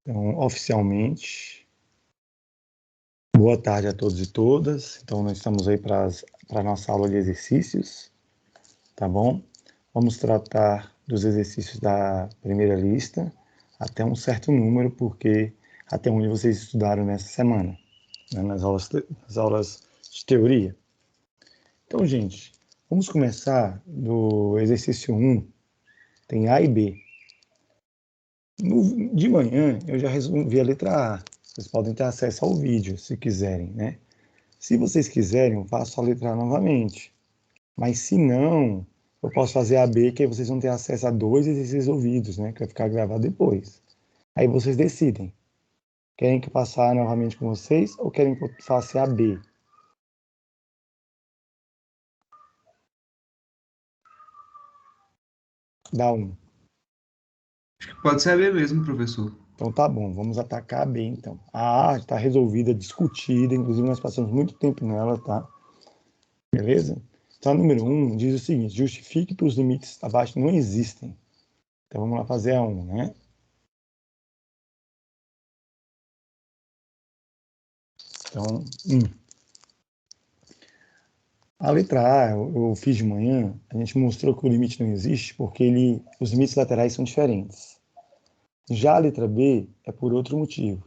Então, oficialmente, boa tarde a todos e todas. Então, nós estamos aí para a nossa aula de exercícios, tá bom? Vamos tratar dos exercícios da primeira lista até um certo número, porque até onde vocês estudaram nessa semana, né, nas aulas de teoria. Então, gente, vamos começar do exercício 1, tem A e B. De manhã, eu já resolvi a letra A. Vocês podem ter acesso ao vídeo, se quiserem, né? Se vocês quiserem, eu faço a letra A novamente. Mas se não, eu posso fazer a B, que aí vocês vão ter acesso a 2 exercícios ouvidos, né? Que vai ficar gravado depois. Aí vocês decidem. Querem que eu faça A novamente com vocês ou querem que eu faça a B? Dá um. Acho que pode ser a B mesmo, professor. Então tá bom, vamos atacar a B então. A A está resolvida, discutida, inclusive nós passamos muito tempo nela, tá? Beleza? Então, a número 1 diz o seguinte: justifique que os limites abaixo não existem. Então, vamos lá fazer a 1, né? Então, 1. A letra A, eu fiz de manhã, a gente mostrou que o limite não existe porque os limites laterais são diferentes. Já a letra B é por outro motivo,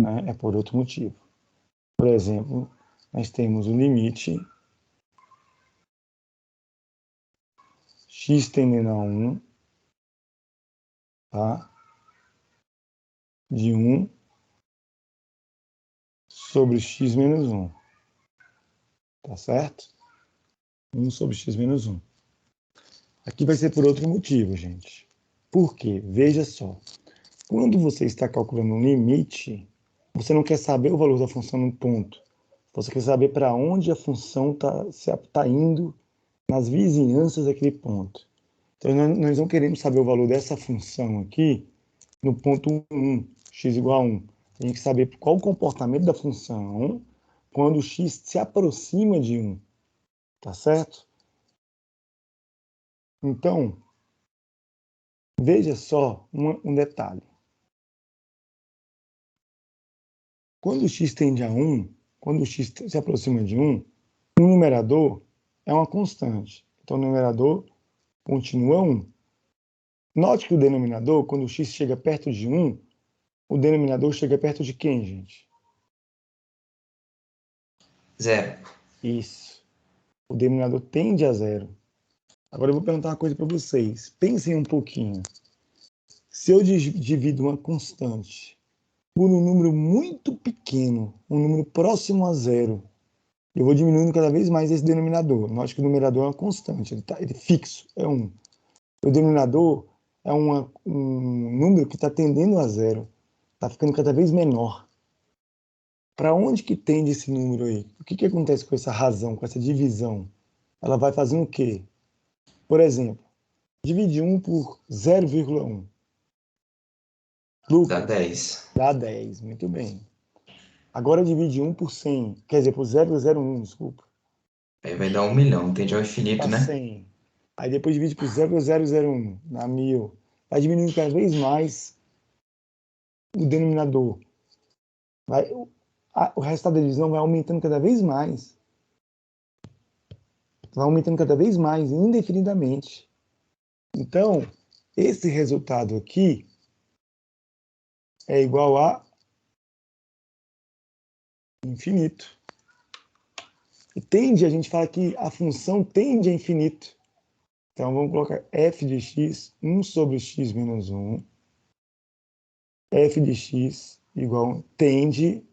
né? É por outro motivo. Por exemplo, nós temos o limite x tendendo a 1, tá? De 1 sobre x menos 1. Tá certo? 1 sobre x menos 1. Aqui vai ser por outro motivo, gente. Por quê? Veja só. Quando você está calculando um limite, você não quer saber o valor da função no ponto. Você quer saber para onde a função está indo nas vizinhanças daquele ponto. Então, nós não queremos saber o valor dessa função aqui no ponto 1, x igual a 1. A gente quer saber qual o comportamento da função quando o x se aproxima de 1. Tá certo? Então, veja só um detalhe. Quando o x tende a 1, quando o x se aproxima de 1, o numerador é uma constante. Então, o numerador continua 1. Note que o denominador, quando o x chega perto de 1, o denominador chega perto de quem, gente? 0. Isso. O denominador tende a 0. Agora eu vou perguntar uma coisa para vocês. Pensem um pouquinho. Se eu divido uma constante por um número muito pequeno, um número próximo a 0, eu vou diminuindo cada vez mais esse denominador. Note que o numerador é uma constante, ele é fixo, é 1. O denominador é um número que está tendendo a 0, está ficando cada vez menor. Para onde que tende esse número aí? O que acontece com essa razão, com essa divisão? Ela vai fazendo o quê? Por exemplo, divide 1 por 0,1. Dá Lucas, 10. dá 10, muito bem. Agora divide 1 por 100, quer dizer, por 0,01, desculpa. Aí vai dar 1 milhão. Tende ao infinito, Dá né? 100. Aí depois divide por 0,001, dá 1000. Vai diminuindo cada vez mais o denominador. O resultado da divisão vai aumentando cada vez mais. Vai aumentando cada vez mais, indefinidamente. Então, esse resultado aqui é igual a infinito. E tende, a gente fala que a função tende a infinito. Então, vamos colocar f de x, 1 sobre x menos 1. F de x igual a tende,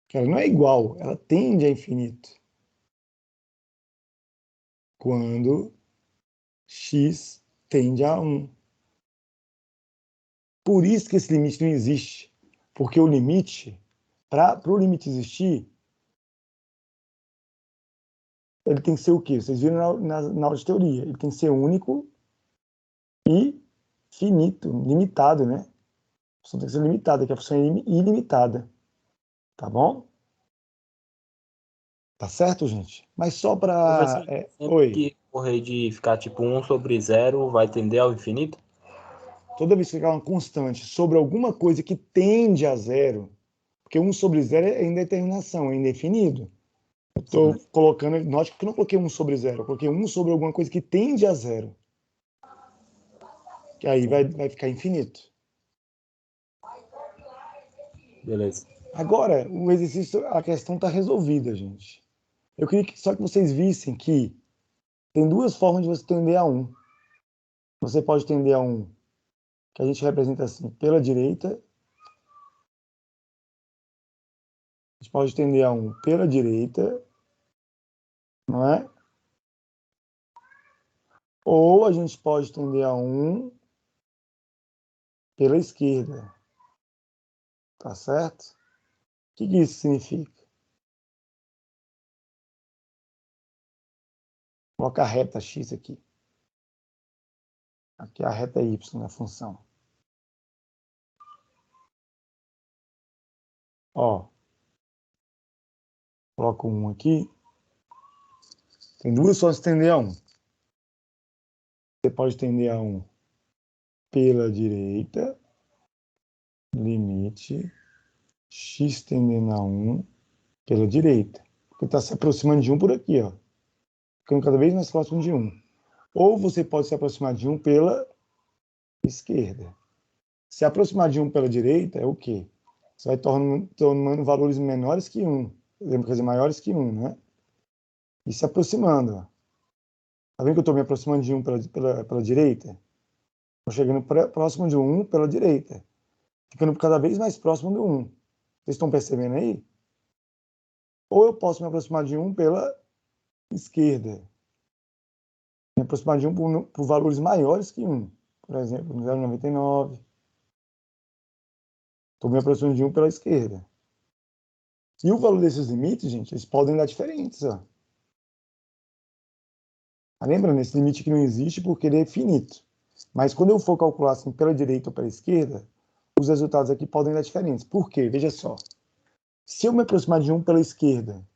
que ela não é igual, ela tende a infinito. Quando x tende a 1. Por isso que esse limite não existe. Porque o limite, para o limite existir, ele tem que ser o quê? Vocês viram na aula de teoria. Ele tem que ser único e finito, limitado, né? A função tem que ser limitada, que a função é ilimitada. Tá bom? Tá certo, gente? Mas só para... Professor, sempre Oi. que correr de ficar tipo 1 sobre 0 vai tender ao infinito? toda vez que ficar uma constante sobre alguma coisa que tende a zero, porque 1 sobre 0 é indeterminação, é indefinido. Eu estou colocando, note que eu não coloquei 1 sobre 0, eu coloquei 1 sobre alguma coisa que tende a zero. Que aí vai ficar infinito. Beleza. Agora, o exercício, a questão está resolvida, gente. Eu queria só que vocês vissem que tem duas formas de você tender a 1. Você pode tender a 1, que a gente representa assim, pela direita. A gente pode tender a 1 pela direita, não é? Ou a gente pode tender a 1 pela esquerda. Tá certo? O que isso significa? Coloca a reta x aqui. Aqui é a reta y na função. Ó. Coloco 1 aqui. Tem duas formas de tender a 1. Você pode tender a 1 pela direita. Limite x tendendo a 1 pela direita. Porque está se aproximando de 1 por aqui, ó. Ficando cada vez mais próximo de 1. Ou você pode se aproximar de 1 pela esquerda. Se aproximar de 1 pela direita é o quê? Você vai tomando valores menores que 1. Quer dizer, maiores que 1, né? E se aproximando, ó. Tá vendo que eu estou me aproximando de 1 pela direita? Estou chegando próximo de 1 pela direita. Ficando cada vez mais próximo do 1. Vocês estão percebendo aí? Ou eu posso me aproximar de 1 pela esquerda. Me aproximar de 1 por valores maiores que 1. Por exemplo, 0,99. Estou me aproximando de 1 pela esquerda. E o valor desses limites, gente, eles podem dar diferentes. Ó. Lembrando, esse limite aqui não existe porque ele é finito. Mas quando eu for calcular assim, pela direita ou pela esquerda, os resultados aqui podem dar diferentes. Por quê? Veja só. Se eu me aproximar de 1 pela esquerda,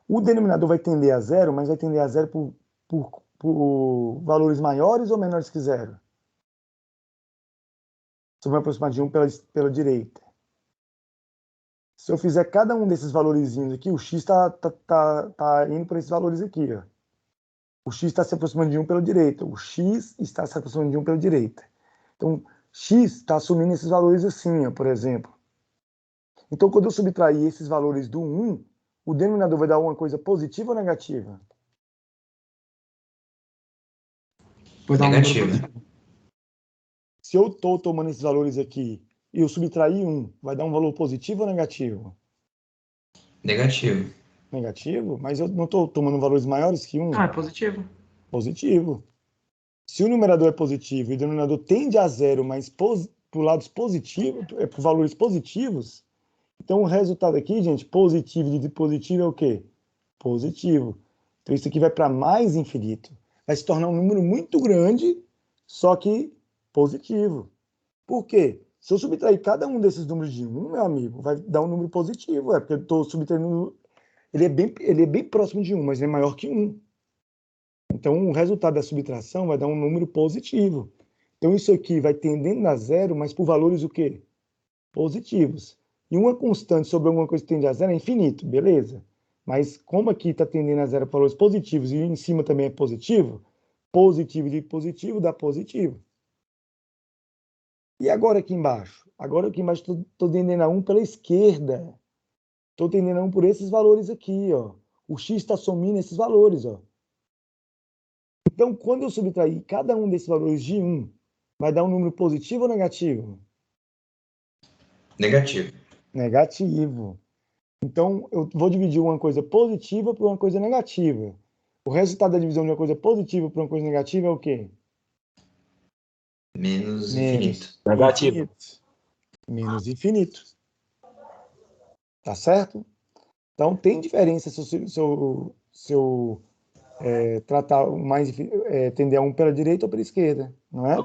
o denominador vai tender a zero, mas vai tender a zero por valores maiores ou menores que zero? Se eu me aproximar de 1 pela direita. Se eu fizer cada um desses valorizinhos aqui, o x está indo para esses valores aqui. Ó. O x está se aproximando de 1 pela direita. O x está se aproximando de 1 pela direita. Então, x está assumindo esses valores assim, ó, por exemplo. Então, quando eu subtrair esses valores do 1, o denominador vai dar uma coisa positiva ou negativa? Vai dar um número Negativo. positivo. Se eu estou tomando esses valores aqui e eu subtrair 1, vai dar um valor positivo ou negativo? Negativo. Negativo? Mas eu não estou tomando valores maiores que 1? Ah, é positivo. Positivo. Se o numerador é positivo e o denominador tende a zero, mas por lados positivos, por valores positivos, então o resultado aqui, gente, positivo de positivo é o quê? Positivo. Então isso aqui vai para mais infinito. Vai se tornar um número muito grande, só que positivo. Por quê? Se eu subtrair cada um desses números de 1, meu amigo, vai dar um número positivo. É porque eu estou subtraindo. Ele é bem próximo de 1, mas ele é maior que 1. Então, o resultado da subtração vai dar um número positivo. Então, isso aqui vai tendendo a zero, mas por valores o quê? Positivos. E uma constante sobre alguma coisa que tende a zero é infinito, beleza? Mas como aqui está tendendo a zero por valores positivos e em cima também é positivo, positivo de positivo dá positivo. E agora aqui embaixo? Agora aqui embaixo estou tendendo a 1 pela esquerda. Estou tendendo a 1 por esses valores aqui, ó. O x está sumindo esses valores, ó. Então, quando eu subtrair cada um desses valores de 1, vai dar um número positivo ou negativo? Negativo. Negativo. Então, eu vou dividir uma coisa positiva por uma coisa negativa. O resultado da divisão de uma coisa positiva por uma coisa negativa é o quê? Menos infinito. Negativo. Infinito. Menos infinito. Tá certo? Então, tem diferença se eu tratar mais tender a 1 pela direita ou pela esquerda, não é?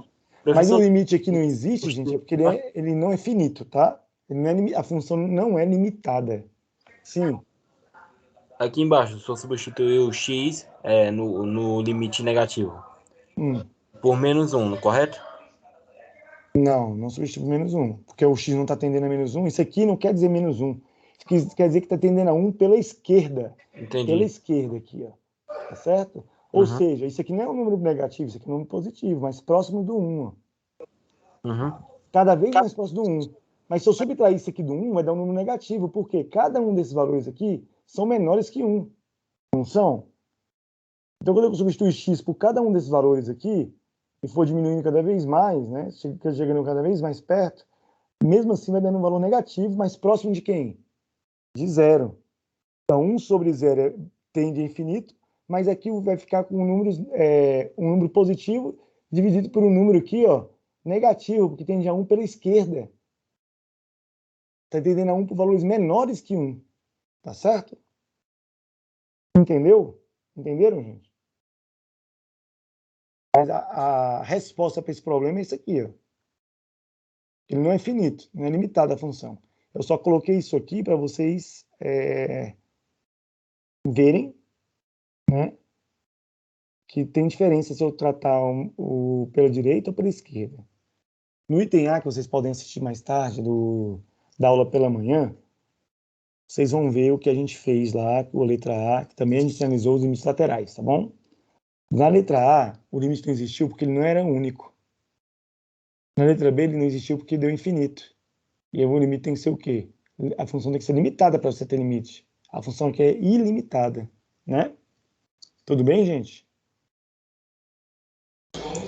Mas o limite aqui não existe, gente, é porque ele não é finito, tá? A função não é limitada. Sim. Aqui embaixo, só substituir o x no limite negativo Hum. por menos 1, correto? Não substitui por menos 1, porque o x não está tendendo a menos 1. Isso aqui não quer dizer menos 1. Isso quer dizer que está tendendo a 1 pela esquerda. Entendi. Pela esquerda aqui, ó. Tá certo? Ou seja, isso aqui não é um número negativo, isso aqui é um número positivo, mas próximo do 1. Ó. Cada vez mais próximo do 1. Mas se eu subtrair isso aqui do 1, vai dar um número negativo, porque cada um desses valores aqui são menores que 1. Não são? Então, quando eu substituir x por cada um desses valores aqui, e for diminuindo cada vez mais, né, chegando cada vez mais perto, mesmo assim vai dando um valor negativo, mas próximo de quem? De 0. Então, 1 sobre 0 tende a infinito, mas aqui vai ficar com um número positivo dividido por um número aqui, ó, negativo, porque tende a 1 pela esquerda. Está tendendo a 1 por valores menores que 1. Tá certo? Entendeu? Entenderam, gente? Mas a resposta para esse problema é isso aqui, ó. Ele não é finito, não é limitada a função. Eu só coloquei isso aqui para vocês verem, né, que tem diferença se eu tratar pela direita ou pela esquerda. No item A, que vocês podem assistir mais tarde, da aula pela manhã, vocês vão ver o que a gente fez lá com a letra A, que também a gente analisou os limites laterais, tá bom? Na letra A, o limite não existiu porque ele não era único. Na letra B, ele não existiu porque deu infinito. E aí o limite tem que ser o quê? A função tem que ser limitada para você ter limite. A função aqui é ilimitada, né? Tudo bem, gente?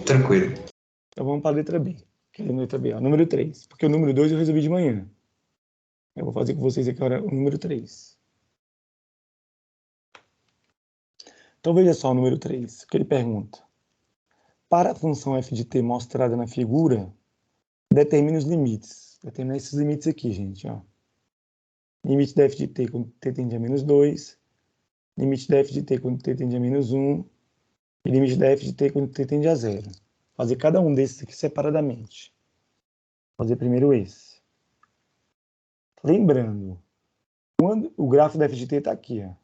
Tranquilo. Então vamos para a letra B. Que é a letra B, ó, número 3. Porque o número 2 eu resolvi de manhã. Eu vou fazer com vocês aqui agora o número 3. Então veja só o número 3, o que ele pergunta. Para a função f de t mostrada na figura, determine os limites. Determina esses limites aqui, gente. Ó. Limite da f de t quando t tende a menos 2. Limite da f de t quando t tende a menos 1. E limite da f de t quando t tende a 0. Fazer cada um desses aqui separadamente. Fazer primeiro esse. Lembrando, quando o gráfico da f de t está aqui. Ó.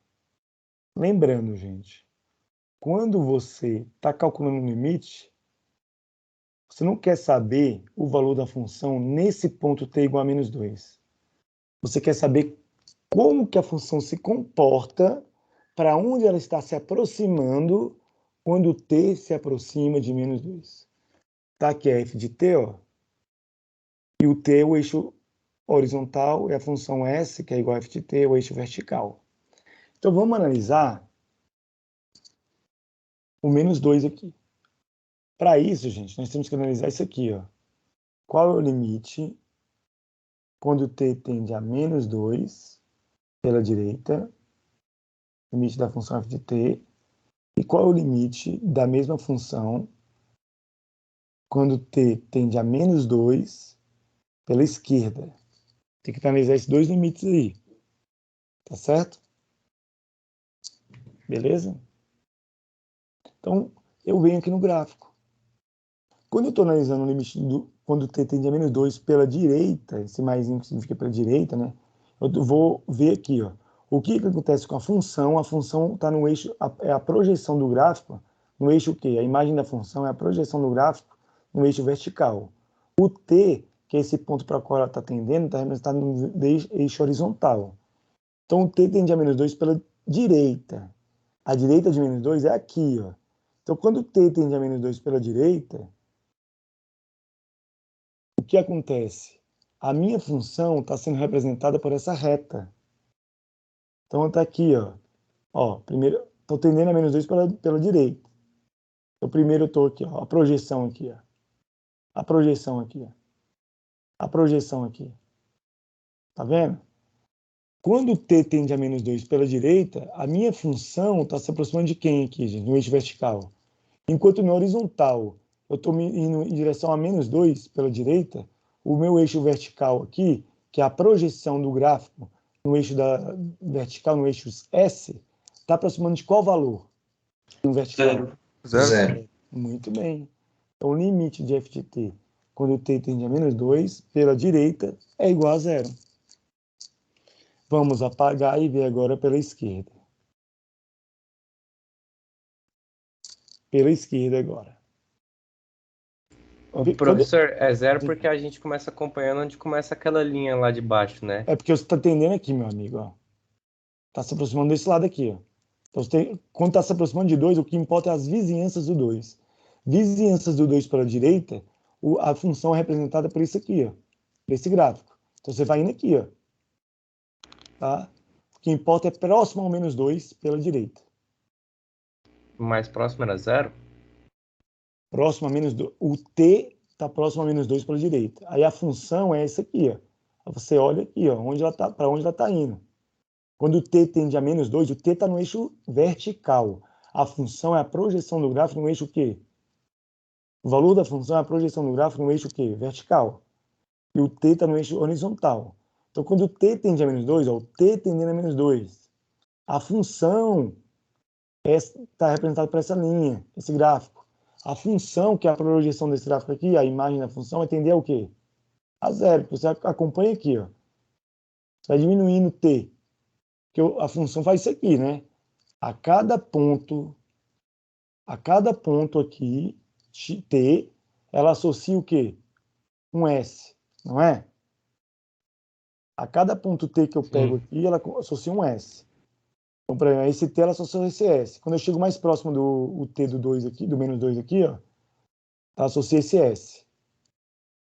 Lembrando, gente, quando você está calculando o limite, você não quer saber o valor da função nesse ponto t igual a menos 2. Você quer saber como que a função se comporta, para onde ela está se aproximando quando t se aproxima de menos 2. Tá aqui a f de t, ó. E o t é o eixo horizontal e a função s, que é igual a f de t, é o eixo vertical. Então vamos analisar o menos 2 aqui. Para isso, gente, nós temos que analisar isso aqui, ó. Qual é o limite quando t tende a menos 2 pela direita, limite da função f de t, e qual é o limite da mesma função quando t tende a menos 2 pela esquerda. Tem que analisar esses dois limites aí. Tá certo? Beleza? Então, eu venho aqui no gráfico. Quando eu estou analisando o limite quando t tende a menos 2 pela direita, esse mais significa pela direita, né? Eu vou ver aqui, ó. O que acontece com a função? A função está no eixo, é a projeção do gráfico, no eixo o quê? A imagem da função é a projeção do gráfico no eixo vertical. O t, que é esse ponto para o qual ela está tendendo, está representado no eixo horizontal. Então, o t tende a menos 2 pela direita. A direita de menos 2 é aqui, ó. Então, quando o t tende a menos 2 pela direita, o que acontece? A minha função está sendo representada por essa reta. Então, está aqui, ó. Primeiro, estou tendendo a menos 2 pela direita. Então, primeiro eu estou aqui, ó. A projeção aqui, ó. A projeção aqui, ó. A projeção aqui. Tá vendo? Quando o t tende a menos 2 pela direita, a minha função está se aproximando de quem aqui, gente? No eixo vertical. Enquanto no horizontal, eu estou indo em direção a menos 2 pela direita, o meu eixo vertical aqui, que é a projeção do gráfico no eixo vertical, no eixo S, está aproximando de qual valor? No vertical? Zero. Muito bem. Então, o limite de f de t, quando o t tende a menos 2, pela direita, é igual a 0. Vamos apagar e ver agora pela esquerda. Pela esquerda agora. Professor, é zero porque a gente começa acompanhando onde começa aquela linha lá de baixo, né? É porque você está entendendo aqui, meu amigo, ó. Está se aproximando desse lado aqui, ó. Então, quando está se aproximando de 2, o que importa é as vizinhanças do 2. Vizinhanças do 2 para a direita, a função é representada por isso aqui, ó, por esse gráfico. Então você vai indo aqui, ó, tá? O que importa é próximo ao menos 2 pela direita. O mais próximo era zero? Próximo a menos 2. O t está próximo a menos 2 pela direita. Aí a função é essa aqui, ó. Você olha aqui, ó, para onde ela está indo. Quando o t tende a menos 2, o t está no eixo vertical. A função é a projeção do gráfico no eixo o quê? O valor da função é a projeção do gráfico no eixo o quê? Vertical. E o t está no eixo horizontal. Então, quando o t tende a menos 2, ó, o t tendendo a menos 2, a função está representada por essa linha, esse gráfico. A função, que é a projeção desse gráfico aqui, a imagem da função, vai tender ao quê? A zero. Você acompanha aqui, ó. Você vai diminuindo o t. Porque a função faz isso aqui, né? A cada ponto aqui, t, ela associa o quê? Um s, não é? A cada ponto t que eu pego aqui, ela associa um s. Então, para mim, esse t, ela associa esse s. Quando eu chego mais próximo do t do 2 aqui, do menos 2 aqui, ó, ela associa esse s.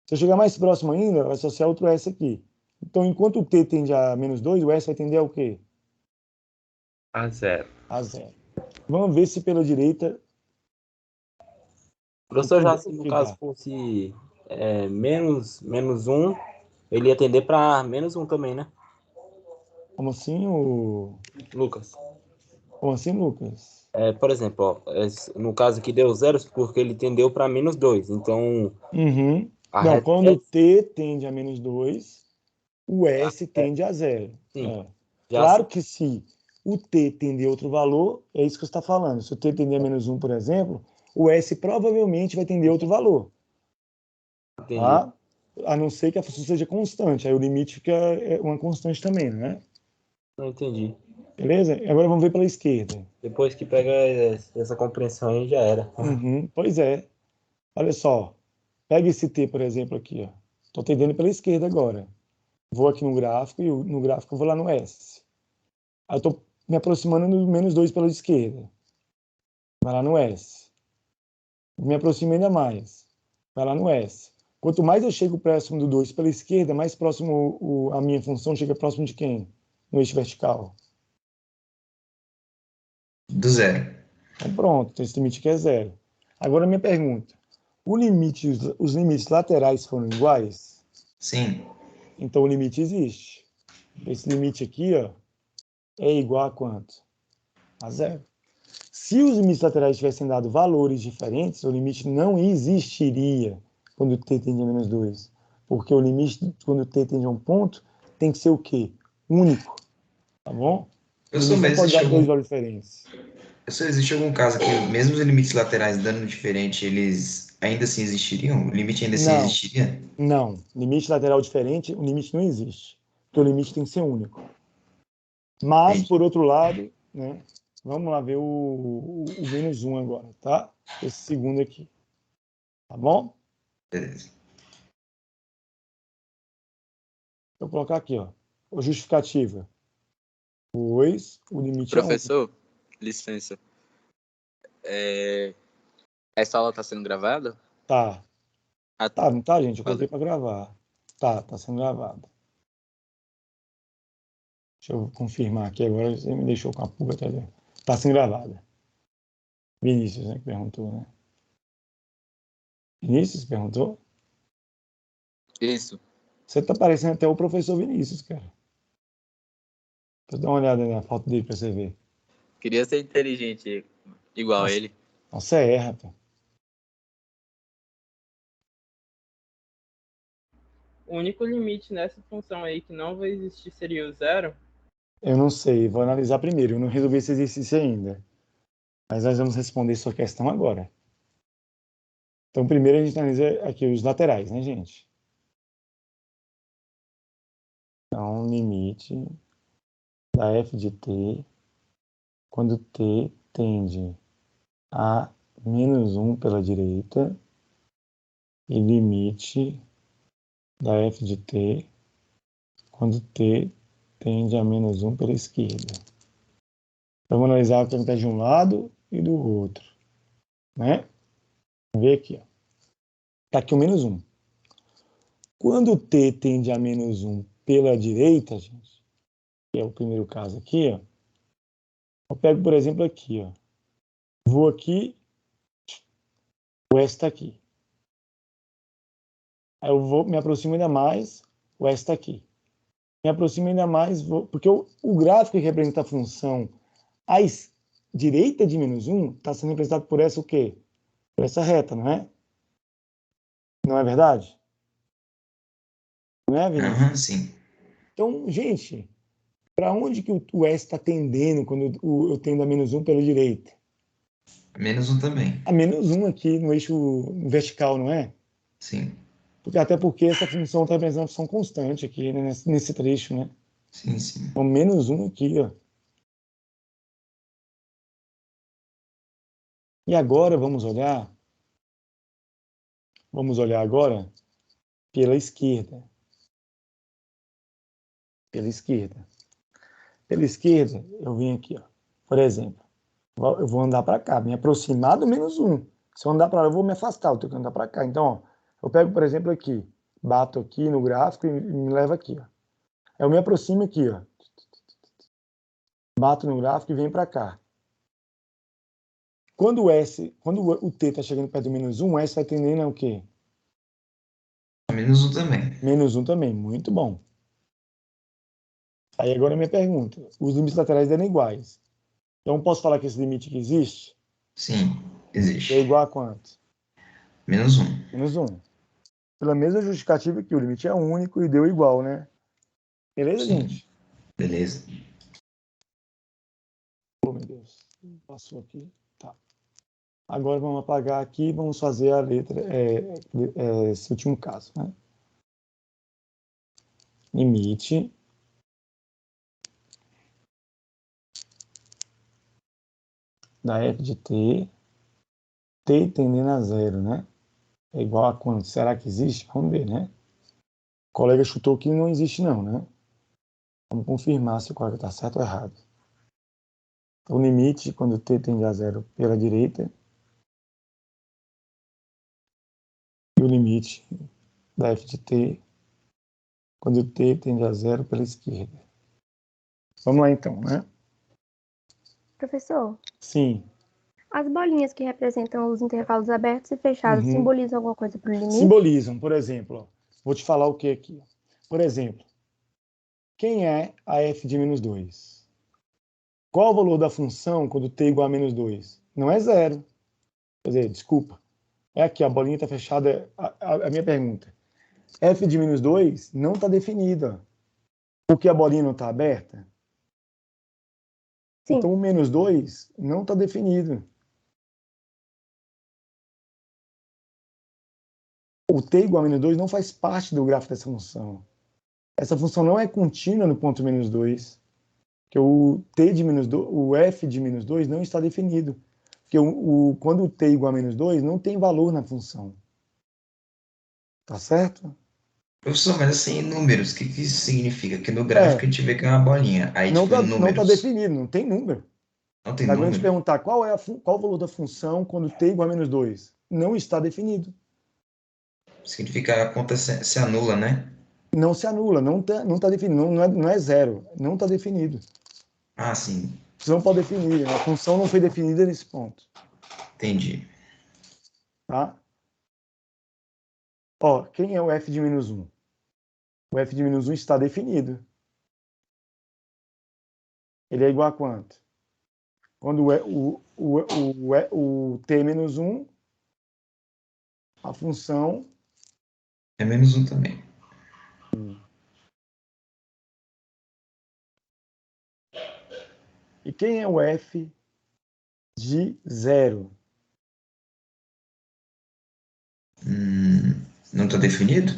Se eu chegar mais próximo ainda, ela vai associar outro s aqui. Então, enquanto o t tende a menos 2, o s vai tender ao quê? A zero. A zero. Vamos ver se pela direita... Professor, já se no caso fosse menos 1, ele ia tender para menos 1 também, né? Como assim, Lucas? Como assim, Lucas? Por exemplo, ó, no caso aqui deu 0 porque ele tendeu para menos 2. Então, Uhum. a Não, reta quando o t tende a menos 2, o s é, tende a zero. sim. É. Já Claro que se o t tender a outro valor, é isso que você está falando. Se o t tender a menos 1, por exemplo, o s provavelmente vai tender a outro valor. entendi. Tá? A não ser que a função seja constante. Aí o limite fica uma constante também, né? Não entendi. Beleza? Agora vamos ver pela esquerda. Depois que pega essa compreensão aí, já era. Uhum. Pois é. Olha só. Pega esse t, por exemplo, aqui. Estou tendendo pela esquerda agora. Vou aqui no gráfico e no gráfico eu vou lá no S. Aí eu estou me aproximando do menos 2 pela esquerda. Vai lá no S. Me aproximo ainda mais. Vai lá no S. Quanto mais eu chego próximo do 2 pela esquerda, mais próximo a minha função chega próximo de quem? No eixo vertical. Do zero. Então pronto, então esse limite aqui é zero. Agora minha pergunta. Os limites laterais foram iguais? Sim. Então o limite existe. Esse limite aqui, ó, é igual a quanto? A zero. Se os limites laterais tivessem dado valores diferentes, o limite não existiria quando t tende a menos 2. Porque o limite, quando t tende a um ponto, tem que ser o quê? Único. Tá bom? O limite não pode dar dois valores diferentes. Existe algum caso que, mesmo os limites laterais dando diferente, eles ainda assim existiriam? O limite ainda assim Não, existiria? não. Limite lateral diferente, o limite não existe. Porque o limite tem que ser único. Mas, Entendi. por outro lado, né, vamos lá ver o menos 1 agora, tá? Esse segundo aqui. Tá bom? Beleza. Vou colocar aqui, ó. A justificativa. Pois o limite é 1. Professor, licença. Essa aula está sendo gravada? Tá. Ah, Tá, não tá, gente? Eu coloquei valeu. para gravar. Tá sendo gravado. Deixa eu confirmar aqui agora. Você me deixou com a pulga atrás. Tá sendo gravada. Vinícius, né, que perguntou, né? Vinícius perguntou? Isso. Você tá parecendo até o professor Vinícius, cara. Deixa eu dar uma olhada na foto dele para você ver. Queria ser inteligente igual Nossa, ele. nossa, rapaz. O único limite nessa função aí que não vai existir seria o zero? Eu não sei, vou analisar primeiro. Eu não resolvi esse exercício ainda. Mas nós vamos responder sua questão agora. Então, primeiro a gente analisa aqui os laterais, né, gente? Então, limite da f de t quando t tende a menos 1 pela direita e limite da f de t quando t tende a menos 1 pela esquerda. Vamos analisar o que acontece de um lado e do outro, né? Vamos ver aqui, ó. Tá aqui o menos 1. Quando t tende a menos 1 pela direita, gente, que é o primeiro caso aqui, ó, eu pego, por exemplo, aqui, ó. Vou aqui, o S está aqui. Aí eu me aproximo ainda mais, o S está aqui. Me aproximo ainda mais, porque o gráfico que representa a função à direita de menos 1 está sendo representado por essa o quê? Por essa reta, não é? Não é verdade? Não é, Vinícius? Aham, sim. Então, gente, para onde que o S está tendendo quando eu tendo a menos 1 pela direita? Menos 1 também. A menos 1 aqui no eixo vertical, não é? Sim. Até porque essa função está representando uma função constante aqui, né, nesse trecho, né? Sim, sim. Então, menos 1 aqui, ó. E agora vamos olhar agora pela esquerda. Pela esquerda. Pela esquerda, eu vim aqui, ó. Por exemplo, eu vou andar para cá, me aproximar do menos 1. Se eu andar para lá, eu vou me afastar, eu tenho que andar para cá. Então, ó, eu pego, por exemplo, aqui, bato aqui no gráfico e me leva aqui, ó. Eu me aproximo aqui, ó. Bato no gráfico e venho para cá. Quando o t está chegando perto do menos 1, o S vai tendendo a o quê? Menos 1 também. Menos 1 também, muito bom. Aí agora a minha pergunta. Os limites laterais eram iguais. Então, posso falar que esse limite que existe Sim, existe. é igual a quanto? Menos 1. Menos 1. Pela mesma justificativa que o limite é único e deu igual, né? Beleza, Sim. gente? Beleza. Oh, meu Deus. Passou aqui. Tá. Agora vamos apagar aqui e vamos fazer a letra, esse último caso, né? Limite da f de t tendendo a zero, né? É igual a quanto? Será que existe? Vamos ver, né? O colega chutou que não existe não, né? Vamos confirmar se o colega está certo ou errado. O limite, quando t tende a zero pela direita, e o limite da f de t, quando t tende a zero pela esquerda. Vamos lá então, né? Professor, Sim. as bolinhas que representam os intervalos abertos e fechados simbolizam alguma coisa para o limite? Simbolizam, por exemplo, ó, vou te falar o que aqui. Por exemplo, quem é a f de menos 2? Qual o valor da função quando t é igual a menos 2? Não é zero. Quer dizer, desculpa. É aqui, a bolinha está fechada. A minha pergunta. F de menos 2 não está definida. Porque a bolinha não está aberta? Sim. Então, o menos 2 não está definido. O t igual a menos 2 não faz parte do gráfico dessa função. Essa função não é contínua no ponto menos 2. Porque o t de menos 2, o f de menos 2 não está definido. Porque quando o t igual a menos 2, não tem valor na função. Tá certo? Professor, mas assim, números, o que isso significa? Que no gráfico a gente vê que é uma bolinha. Aí, Não tipo, está não tá números. definido, não tem número. Não tem Agora a gente número? perguntar qual o valor da função quando t igual a menos 2. Não está definido. Significa a conta se anula, né? Não se anula, não tá definido, não é zero, não está definido. Ah, sim. Você não pode definir, a função não foi definida nesse ponto. Entendi. Tá? Ó, quem é o f de menos 1? O f de menos 1 está definido. Ele é igual a quanto? Quando o t é menos 1, a função... É menos 1 também. E quem é o f de 0? Não está definido?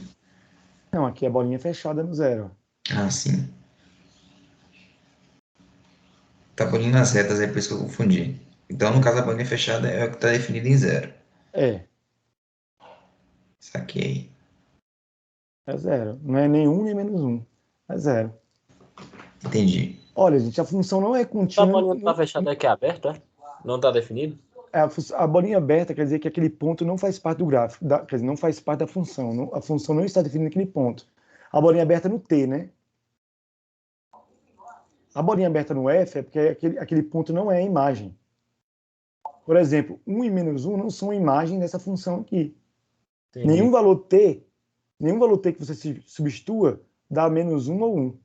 Não, aqui é a bolinha fechada no 0. Ah, sim. Tá bolinha nas retas, é por isso que eu confundi. Então, no caso, a bolinha fechada é o que está definido em 0. É. Saquei. É zero. Não é nem 1 nem menos 1. É zero. Entendi. Olha, gente, a função não é A contínua. bolinha tá fechada aqui é aberta, é? Não tá definido? A bolinha aberta quer dizer que aquele ponto não faz parte do gráfico, quer dizer, não faz parte da função. A função não está definida naquele ponto. A bolinha aberta no T, né? A bolinha aberta no F é porque aquele ponto não é a imagem. Por exemplo, 1 e menos 1 não são a imagem dessa função aqui. Entendi. Nenhum valor T que você substitua dá menos 1 ou 1.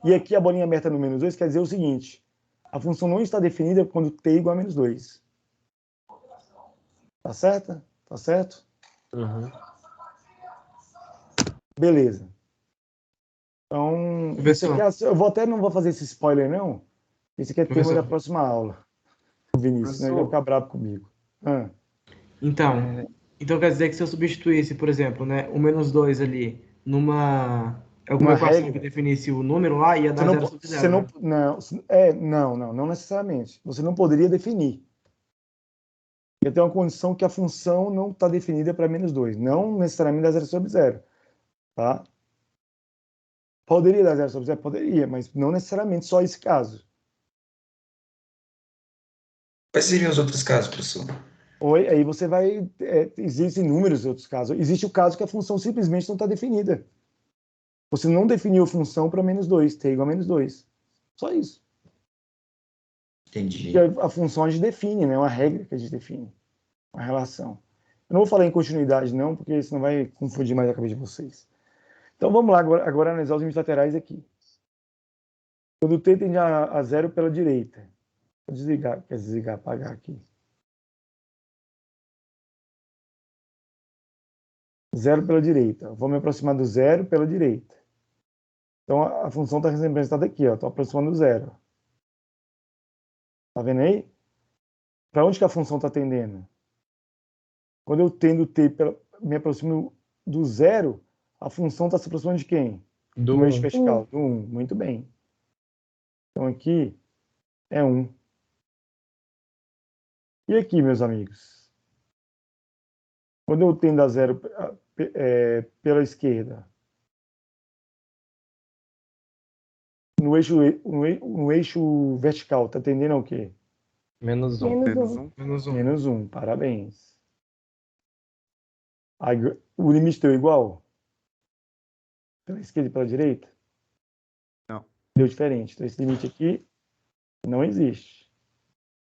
E aqui a bolinha aberta no menos 2 quer dizer o seguinte: a função não está definida quando T é igual a menos 2. Tá certo? Tá certo? Uhum. Beleza. Então, Professor. não vou fazer esse spoiler, não. Esse aqui é tema Professor. da próxima aula. O Vinícius, né? Ele vai ficar bravo comigo. Então quer dizer que se eu substituísse, por exemplo, né, o menos 2 ali numa alguma Uma equação regra. que definisse o número lá, ia dar 0 sobre 0, não necessariamente. Você não poderia definir. Ia ter uma condição que a função não está definida para menos 2. Não necessariamente dá 0 sobre 0. Tá? Poderia dar 0 sobre 0? Poderia, mas não necessariamente só esse caso. Quais seriam os outros casos, professor? Aí você vai... existem inúmeros outros casos. Existe o caso que a função simplesmente não está definida. Você não definiu a função para menos 2, t igual a menos 2. Só isso. Entendi. E a função a gente define, né? Uma regra que a gente define. Uma relação. Eu não vou falar em continuidade, não, porque senão vai confundir mais a cabeça de vocês. Então vamos lá agora analisar os limites laterais aqui. Quando t tende a zero pela direita. Vou desligar, apagar aqui. Zero pela direita. Vou me aproximar do zero pela direita. Então a função está representada aqui, ó. Estou aproximando do zero. Tá vendo aí? Para onde que a função está tendendo? Quando eu tendo me aproximo do zero, a função está se aproximando de quem? Do eixo vertical. Do 1. Muito bem. Então aqui é 1. E aqui, meus amigos? Quando eu tendo a zero pela esquerda, no eixo vertical, está tendendo ao quê? Menos 1. Menos 1. Menos 1. Parabéns. Aí, o limite deu igual? Pela esquerda e pela direita? Não. Deu diferente. Então, esse limite aqui não existe.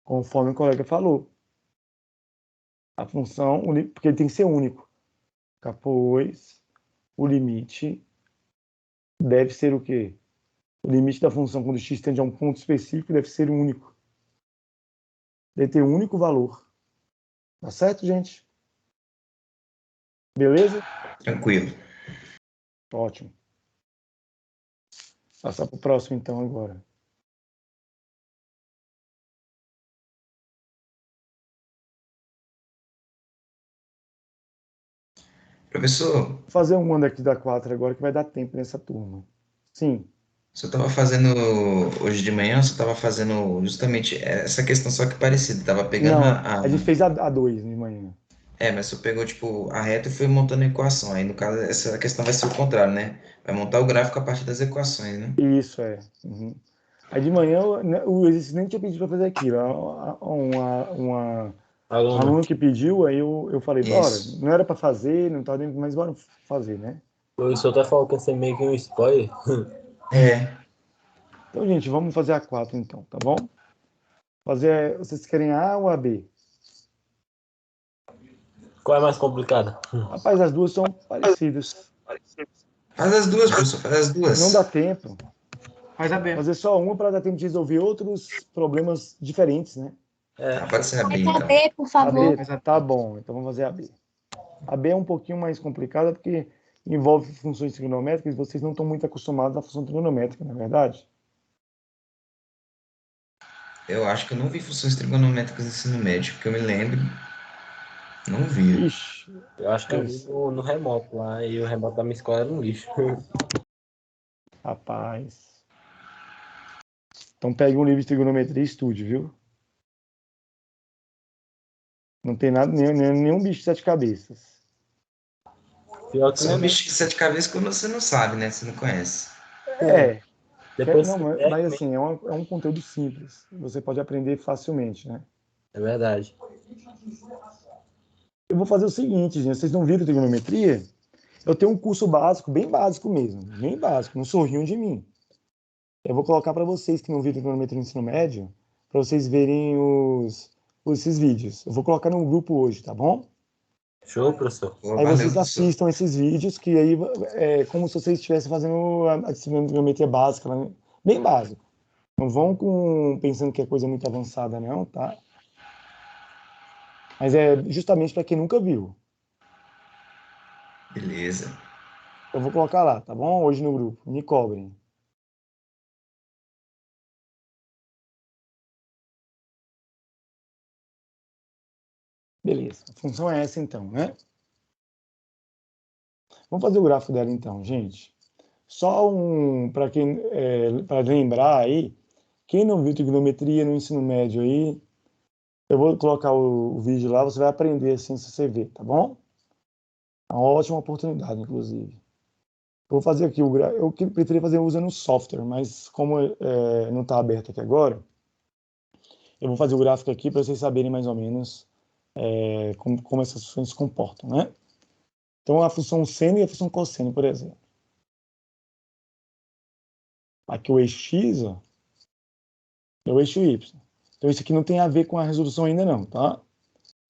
Conforme o colega falou. A função, porque ele tem que ser único. Pois, o limite deve ser o quê? O limite da função quando x tende a um ponto específico deve ser único. Deve ter um único valor. Tá certo, gente? Beleza? Tranquilo. Ótimo. Passar para o próximo, então, agora. Professor, Vou fazer um aqui da 4 agora que vai dar tempo nessa turma. Sim. você estava fazendo hoje de manhã, você estava fazendo justamente essa questão, só que parecida. Tava pegando Não, a gente fez a 2 de manhã. mas você pegou, tipo, a reta e foi montando a equação. Aí, no caso, essa questão vai ser o contrário, né? Vai montar o gráfico a partir das equações, né? Isso, é. Uhum. Aí de manhã, o exercício nem tinha pedido para fazer aquilo. Uma aluna que pediu, aí eu falei, bora. Isso. Não era para fazer, não estava dentro, mas bora fazer, né? O senhor até falou que ia ser meio que um spoiler. Então, gente, vamos fazer a 4 então, tá bom? Vocês querem a A ou a B? Qual é mais complicada? Rapaz, as duas são parecidas. Faz as duas, professor, faz as duas. Não dá tempo. Faz a B. Fazer só uma para dar tempo de resolver outros problemas diferentes, né? Pode ser a B, Faz a então. B, por favor. A B, tá bom, então vamos fazer a B. A B é um pouquinho mais complicada porque envolve funções trigonométricas e vocês não estão muito acostumados à função trigonométrica, não é verdade? Eu acho que eu não vi funções trigonométricas no ensino médio, porque eu me lembro. Não vi. Ixi, Eu acho que eu vi no remoto lá, e o remoto da minha escola era um lixo. rapaz. Então pegue um livro de trigonometria e estude, viu? Não tem nada, nenhum bicho de 7 cabeças. Pior que Só não um é bicho de 7 cabeças quando você não sabe, né? Você não conhece. Depois Não, você mas pega, assim, é um conteúdo simples. Você pode aprender facilmente, né? é verdade. Eu vou fazer o seguinte, gente. Vocês não viram trigonometria? Eu tenho um curso básico, bem básico mesmo. Bem básico, não sorriam de mim. Eu vou colocar para vocês que não viram trigonometria no ensino médio, para vocês verem esses vídeos. Eu vou colocar no grupo hoje, tá bom? Show, professor. Pô, Aí valeu, vocês professor. assistam esses vídeos, que aí é como se vocês estivessem fazendo a disciplina de trigonometria básica, né? Bem básico. Não vão pensando que é coisa muito avançada, não, tá? Mas é justamente para quem nunca viu. Beleza. Eu vou colocar lá, tá bom? Hoje no grupo. Me cobrem. Beleza. A função é essa então, né? Vamos fazer o gráfico dela então, gente. Só para para lembrar aí, quem não viu trigonometria no ensino médio aí, eu vou colocar o vídeo lá, você vai aprender assim se você ver, tá bom? É uma ótima oportunidade, inclusive. Eu vou fazer aqui eu preferia fazer usando o software, mas como não está aberto aqui agora, eu vou fazer o gráfico aqui para vocês saberem mais ou menos como essas funções se comportam, né? Então, a função seno e a função cosseno, por exemplo. Aqui o eixo x, ó, é o eixo y. Então, isso aqui não tem a ver com a resolução ainda não, tá?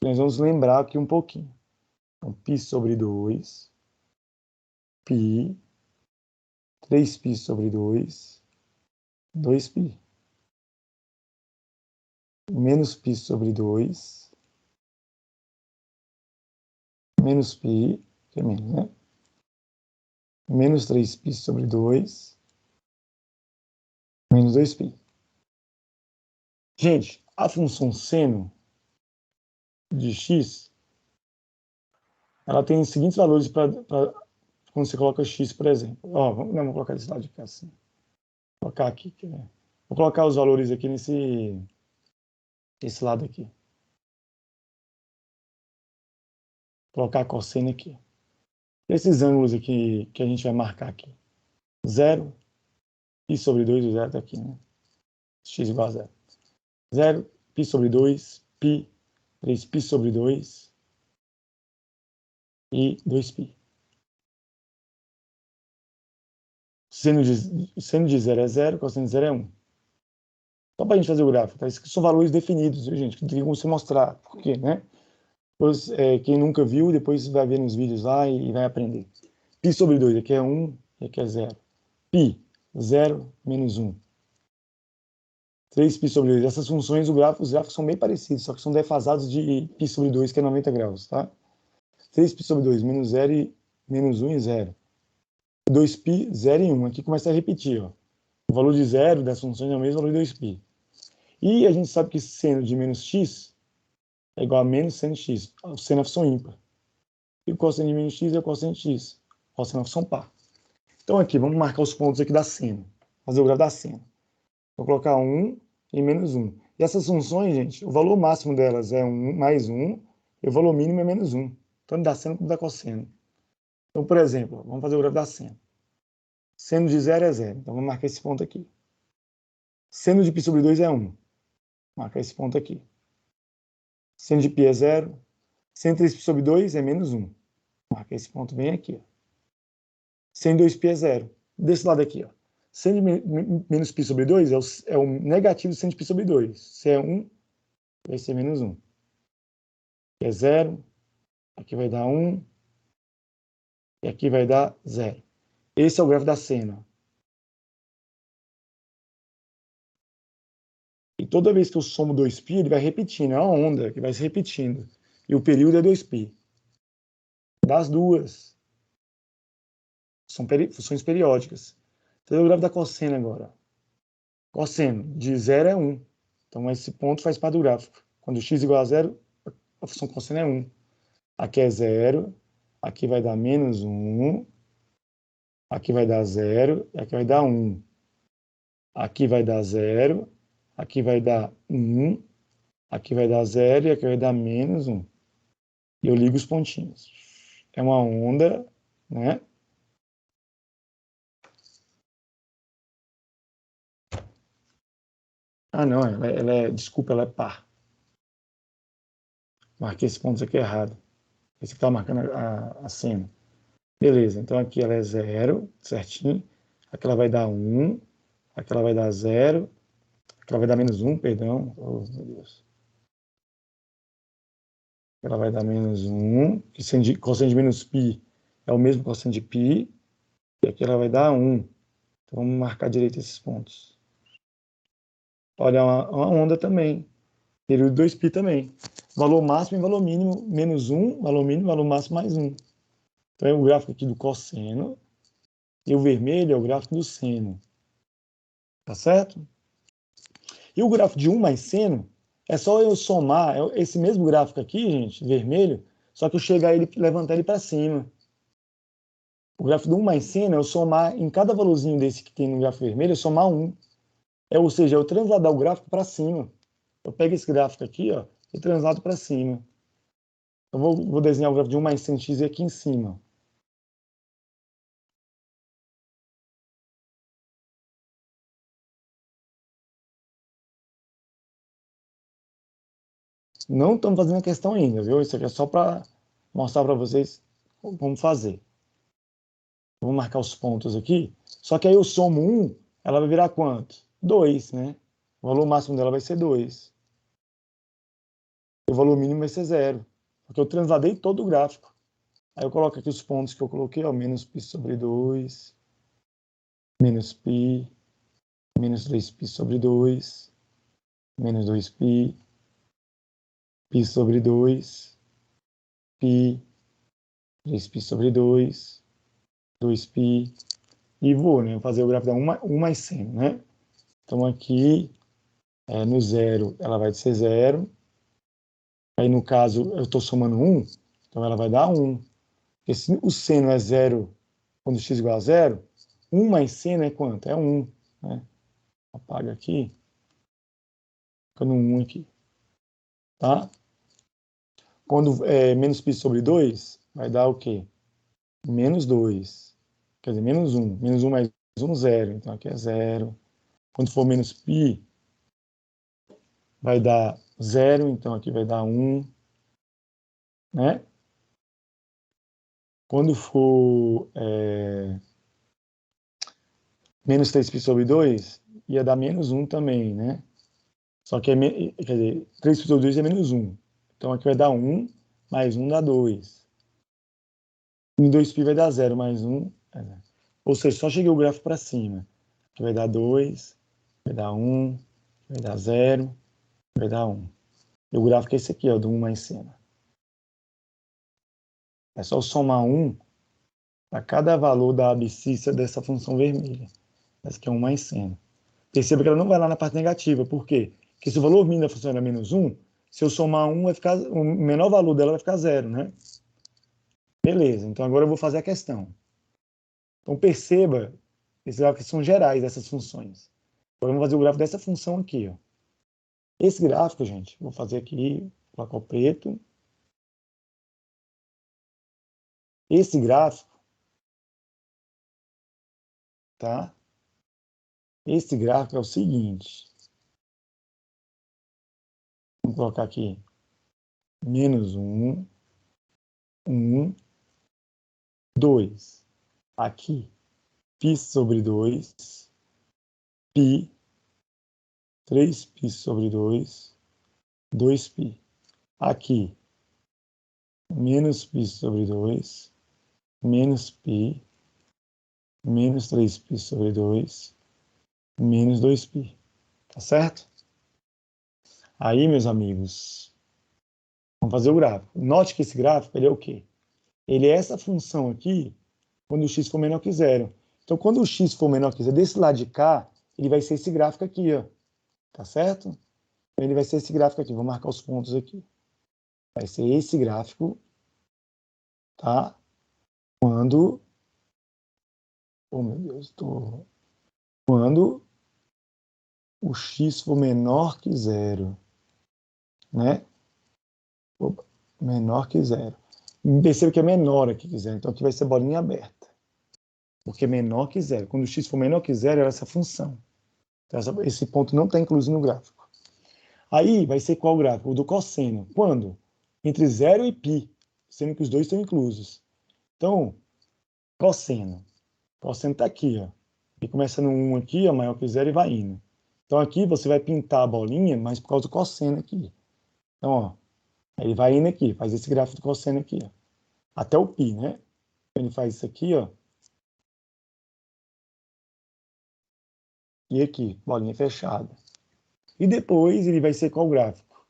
Nós vamos lembrar aqui um pouquinho. Então, π sobre 2, π, 3π sobre 2, 2π. Menos π sobre 2, menos π, que é menos, né? Menos 3π sobre 2, menos 2π. Gente, a função seno de x, ela tem os seguintes valores para quando você coloca x, por exemplo. Ó, vamos colocar desse lado de cá assim. Vou colocar aqui. Vou colocar os valores aqui esse lado aqui. Vou colocar a cosseno aqui. Esses ângulos aqui que a gente vai marcar aqui. 0, π sobre 2, o 0 está aqui, né? X igual a 0. 0, π sobre 2, π, 3π sobre 2 e 2π. Seno de 0 é 0, cosseno de 0 é 1. Só para a gente fazer o gráfico, tá? Isso são valores definidos, viu, gente? Que tem como você mostrar. Por quê, né? Depois, quem nunca viu, depois vai ver nos vídeos lá e vai aprender. Π sobre 2, aqui é 1 e aqui é 0. Π, 0 menos 1. 3π sobre 2. Essas funções, os gráficos são bem parecidos, só que são defasados de π sobre 2, que é 90 graus, tá? 3π sobre 2, menos 0 e menos 1 e 0. 2π, 0 e 1. Aqui começa a repetir, ó. O valor de 0 das funções é o mesmo valor de 2π. E a gente sabe que seno de menos x é igual a menos seno de x. O seno é a função ímpar. E o cosseno de menos x é o cosseno de x. O cosseno é a função par. Então aqui, vamos marcar os pontos aqui da seno. Fazer o gráfico da seno. Vou colocar 1 e menos 1. E essas funções, gente, o valor máximo delas é 1 mais 1 e o valor mínimo é menos 1. Tanto da seno como da cosseno. Então, por exemplo, vamos fazer o gráfico da seno. Seno de 0 é 0. Então, vamos marcar esse ponto aqui. Seno de π sobre 2 é 1. Marca esse ponto aqui. Seno de π é 0. Seno de 3π sobre 2 é menos 1. Marca esse ponto bem aqui. Ó. Seno de 2π é 0. Desse lado aqui. Ó. Seno de menos π sobre 2 é o negativo de seno de π sobre 2. Se é 1, vai ser menos 1. Aqui é 0. Aqui vai dar 1. E aqui vai dar 0. Esse é o gráfico da seno. E toda vez que eu somo 2π, ele vai repetindo. É uma onda que vai se repetindo. E o período é 2π. Das duas. São funções periódicas. Então, o gráfico da cosseno agora. Cosseno de 0 é 1. Então, esse ponto faz parte do gráfico. Quando x igual a 0, a função cosseno é 1. Aqui é 0. Aqui vai dar menos 1. Aqui vai dar 0. E aqui vai dar 1. Aqui vai dar 0. Aqui vai dar 1. Aqui vai dar 0 e aqui vai dar menos 1. E eu ligo os pontinhos. É uma onda né? Ah, não, desculpa, ela é par. Marquei esse ponto aqui errado. Esse que está marcando a cena. Beleza, então aqui ela é 0, certinho. Aqui ela vai dar 1. Aqui ela vai dar 0. Aqui ela vai dar menos 1, perdão. Oh, meu Deus. Aqui ela vai dar menos 1. Cosseno de menos π é o mesmo cosseno de π. E aqui ela vai dar 1. Então vamos marcar direito esses pontos. Olha, uma onda também. Período 2π também. Valor máximo e valor mínimo, menos 1, valor mínimo, valor máximo mais 1. Então é o gráfico aqui do cosseno. E o vermelho é o gráfico do seno. Tá certo? E o gráfico de 1 mais seno, é só eu somar esse mesmo gráfico aqui, gente, vermelho, só que eu chegar ele, levantar ele para cima. O gráfico do 1 mais seno é eu somar, em cada valorzinho desse que tem no gráfico vermelho, eu somar 1. Ou seja, eu transladar o gráfico para cima. Eu pego esse gráfico aqui, ó, e translado para cima. Eu vou desenhar o gráfico de 1 mais seno x aqui em cima. Não estamos fazendo a questão ainda, viu? Isso aqui é só para mostrar para vocês como fazer. Vou marcar os pontos aqui. Só que aí eu somo 1, ela vai virar quanto? 2, né? O valor máximo dela vai ser 2. O valor mínimo vai ser 0. Porque eu transladei todo o gráfico. Aí eu coloco aqui os pontos que eu coloquei, ó, menos π sobre 2, menos π, menos 3π sobre 2, menos 2π, π sobre 2, π, 3π sobre 2, 2π, e vou, né, fazer o gráfico da 1 mais seno, né? Então aqui, no 0, ela vai ser 0. Aí no caso, eu estou somando 1, então ela vai dar 1. Porque se o seno é 0, quando x igual a 0, 1 mais seno é quanto? É 1, né? Apaga aqui. Ficando 1 aqui. Tá? Quando é menos π sobre 2, vai dar o quê? Menos 2. Quer dizer, menos 1. Menos 1 mais 1, 0. Então aqui é 0. Quando for menos π, vai dar 0. Então aqui vai dar 1. Né? Quando for menos 3π sobre 2, ia dar menos 1 também, né? Só que quer dizer, 3π sobre 2 é menos 1. Então aqui vai dar 1, mais 1 dá 2. Em 2π vai dar 0, mais 1. Ou seja, só cheguei o gráfico para cima. Aqui vai dar 2, vai dar 1, vai dar 0, vai dar 1. E o gráfico é esse aqui, ó, do 1 mais seno. É só somar 1 para cada valor da abscissa dessa função vermelha. Essa aqui é 1 mais seno. Perceba que ela não vai lá na parte negativa. Por quê? Porque se o valor mínimo da função era menos 1, se eu somar 1, vai ficar, o menor valor dela vai ficar 0, né? Beleza, então agora eu vou fazer a questão. Então perceba, esses gráficos são gerais dessas funções. Agora vamos fazer o gráfico dessa função aqui, ó. Esse gráfico, gente, vou fazer aqui, colocar o preto. Esse gráfico, tá? Esse gráfico é o seguinte. Vamos colocar aqui menos 1, 1, 2. Aqui, π sobre 2, π, 3π sobre 2, 2π. Aqui, menos π sobre 2, menos π, menos 3π sobre 2, menos 2π. Tá certo? Aí, meus amigos, vamos fazer o gráfico. Note que esse gráfico, ele é o quê? Ele é essa função aqui, quando o x for menor que 0. Então, quando o x for menor que 0, desse lado de cá, ele vai ser esse gráfico aqui, ó. Tá certo? Ele vai ser esse gráfico aqui. Vou marcar os pontos aqui. Vai ser esse gráfico, tá? Quando... Oh, meu Deus, quando o x for menor que 0, né? Opa, menor que 0. Perceba que é menor aqui que zero. Então aqui vai ser bolinha aberta. Porque é menor que zero. Quando o x for menor que zero, é essa função. Então, esse ponto não está incluso no gráfico. Aí vai ser qual gráfico? O do cosseno. Quando? Entre 0 e π, sendo que os dois estão inclusos. Então, cosseno. Cosseno está aqui, ó. E começa no 1 aqui, ó, maior que zero e vai indo. Então aqui você vai pintar a bolinha, mas por causa do cosseno aqui. Então, ó, ele vai indo aqui, faz esse gráfico do cosseno aqui, ó. Até o π, né? Ele faz isso aqui, ó. E aqui, bolinha fechada. E depois ele vai ser qual gráfico?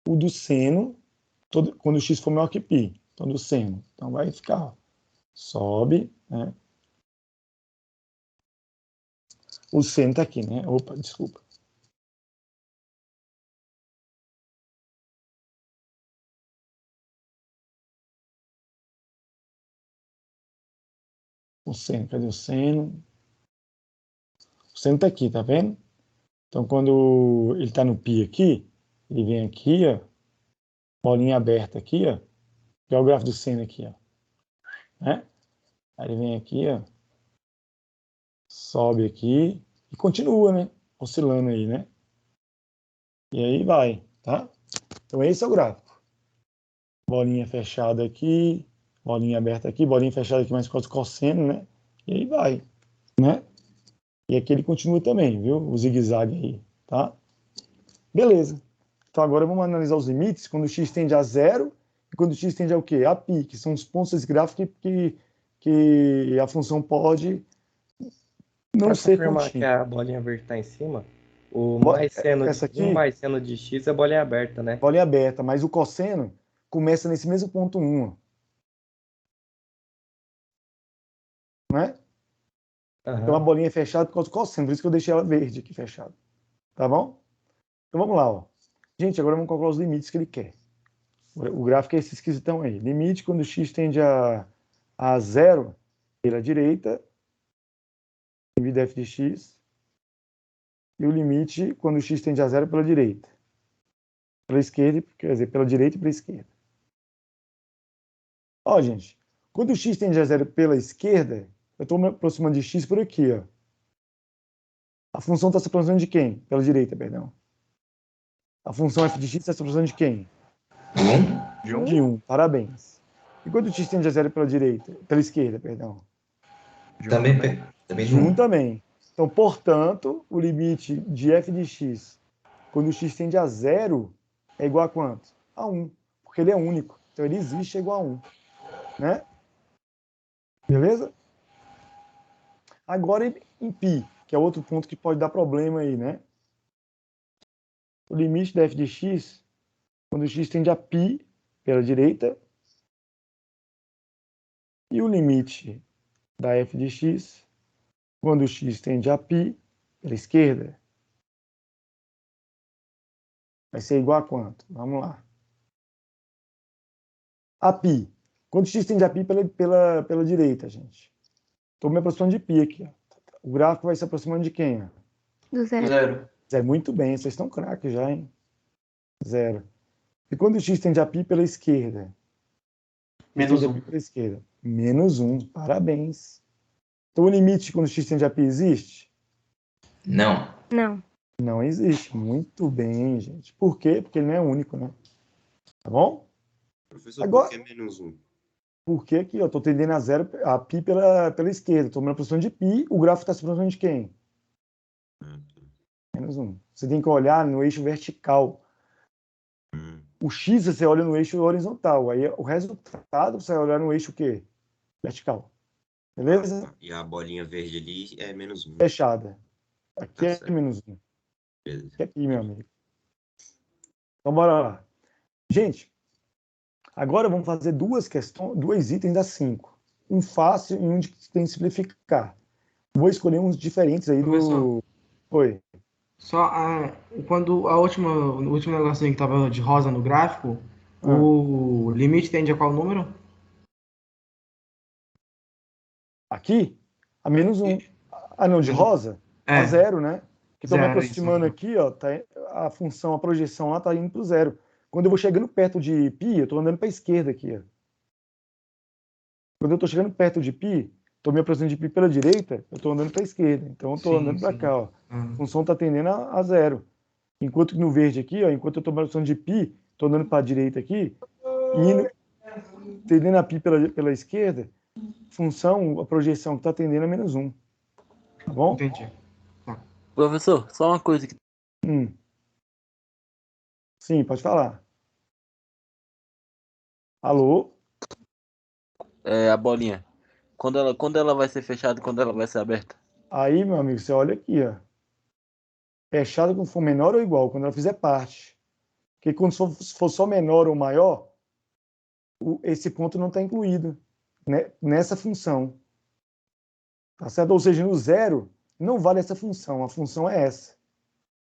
O do seno, quando o x for maior que π. Então, do seno. Então vai ficar, ó, sobe, né? O seno está aqui, né? Opa, desculpa. O seno, cadê o seno? O seno está aqui, tá vendo? Então, quando ele está no π aqui, ele vem aqui, ó, bolinha aberta aqui, ó, que é o gráfico do seno aqui, ó. Né? Aí ele vem aqui, ó, sobe aqui e continua, né? Oscilando aí, né? E aí vai, tá? Então, esse é o gráfico. Bolinha fechada aqui, bolinha aberta aqui, bolinha fechada aqui, mais cosseno, né? E aí vai, né? E aqui ele continua também, viu? O zigue-zague aí, tá? Beleza. Então agora vamos analisar os limites quando o x tende a zero e quando o x tende a o quê? A π, que são os pontos desse gráfico que a função pode não ser confirmar contínua. que a bolinha verde está em cima, o mais seno, essa aqui, 1 mais seno de x é bolinha aberta, né? bolinha aberta, mas o cosseno começa nesse mesmo ponto 1, ó. Né? Então a bolinha é fechada por causa do cosseno, por isso que eu deixei ela verde aqui fechada. Tá bom? Então vamos lá, ó. Gente, agora vamos calcular os limites que ele quer. O gráfico é esse esquisitão aí. Limite quando x tende a zero pela direita, devido a f de x. E o limite quando x tende a zero pela direita. Pela esquerda, quer dizer, pela direita e pela esquerda. Ó, gente, quando o x tende a zero pela esquerda, eu estou me aproximando de x por aqui, ó. A função está se aproximando de quem? Pela direita, perdão. A função f de x está se aproximando de quem? De 1. Parabéns. E quando o x tende a zero pela direita? Pela esquerda, perdão. Também De 1 também. Então, portanto, o limite de f de x, quando o x tende a zero, é igual a quanto? A 1. Porque ele é único. Então, ele existe, é igual a 1. Né? Beleza? Agora, em π, que é outro ponto que pode dar problema aí, né? O limite da f de x, quando o x tende a π pela direita, e o limite da f de x, quando o x tende a π pela esquerda, vai ser igual a quanto? Vamos lá. A π. Quando o x tende a π pela direita, gente. Estou me aproximando de π aqui. Ó. O gráfico vai se aproximando de quem? Ó? Do zero. Zero. Muito bem, vocês estão craques já, hein? Zero. E quando o x tende a π pela esquerda? Menos tende a 1. π pela esquerda. Menos 1. Parabéns. Então o limite quando o x tende a π existe? Não. Não. Não existe. Muito bem, gente. Por quê? Porque ele não é único, né? Tá bom? Professor, Agora, por que menos 1? Porque aqui, eu estou tendendo a π pela esquerda. Estou na posição de π, o gráfico está se aproximando de quem? Menos 1. Você tem que olhar no eixo vertical. O x você olha no eixo horizontal. Aí o resultado você vai olhar no eixo o quê? Vertical. Beleza? E a bolinha verde ali é menos 1. Fechada. Aqui é certo. menos 1. Beleza. Aqui é π, meu amigo. Então, bora lá. Gente, agora vamos fazer dois itens das 5. Um fácil e um que tem que simplificar. Vou escolher uns diferentes aí do... Professor. Oi. Só quando o último negocinho que tava de rosa no gráfico, o limite tende a qual número? Aqui? A menos 1. Ah, não, de rosa? A zero, né? Que estou me aproximando aqui, ó, tá, a função, a projeção lá está indo para o zero. Quando eu vou chegando perto de π, eu estou andando para a esquerda aqui. Ó. Quando eu estou chegando perto de π, estou me aproximando de π pela direita, eu estou andando para a esquerda. Então, eu estou andando para cá. Ó. A função está tendendo a zero. Enquanto que no verde aqui, ó, enquanto eu estou me aproximando de π, estou andando para a direita aqui, e tendendo a π pela esquerda, função, a projeção que está tendendo a -1. Tá bom? Entendi. Professor, só uma coisa que Sim, pode falar. Alô? a bolinha, quando ela vai ser fechada e quando ela vai ser aberta? Aí, meu amigo, você olha aqui, ó. Fechada com for menor ou igual, quando ela fizer parte. Porque quando for só menor ou maior, esse ponto não está incluído, né, nessa função. Tá certo? Ou seja, no zero, não vale essa função, a função é essa.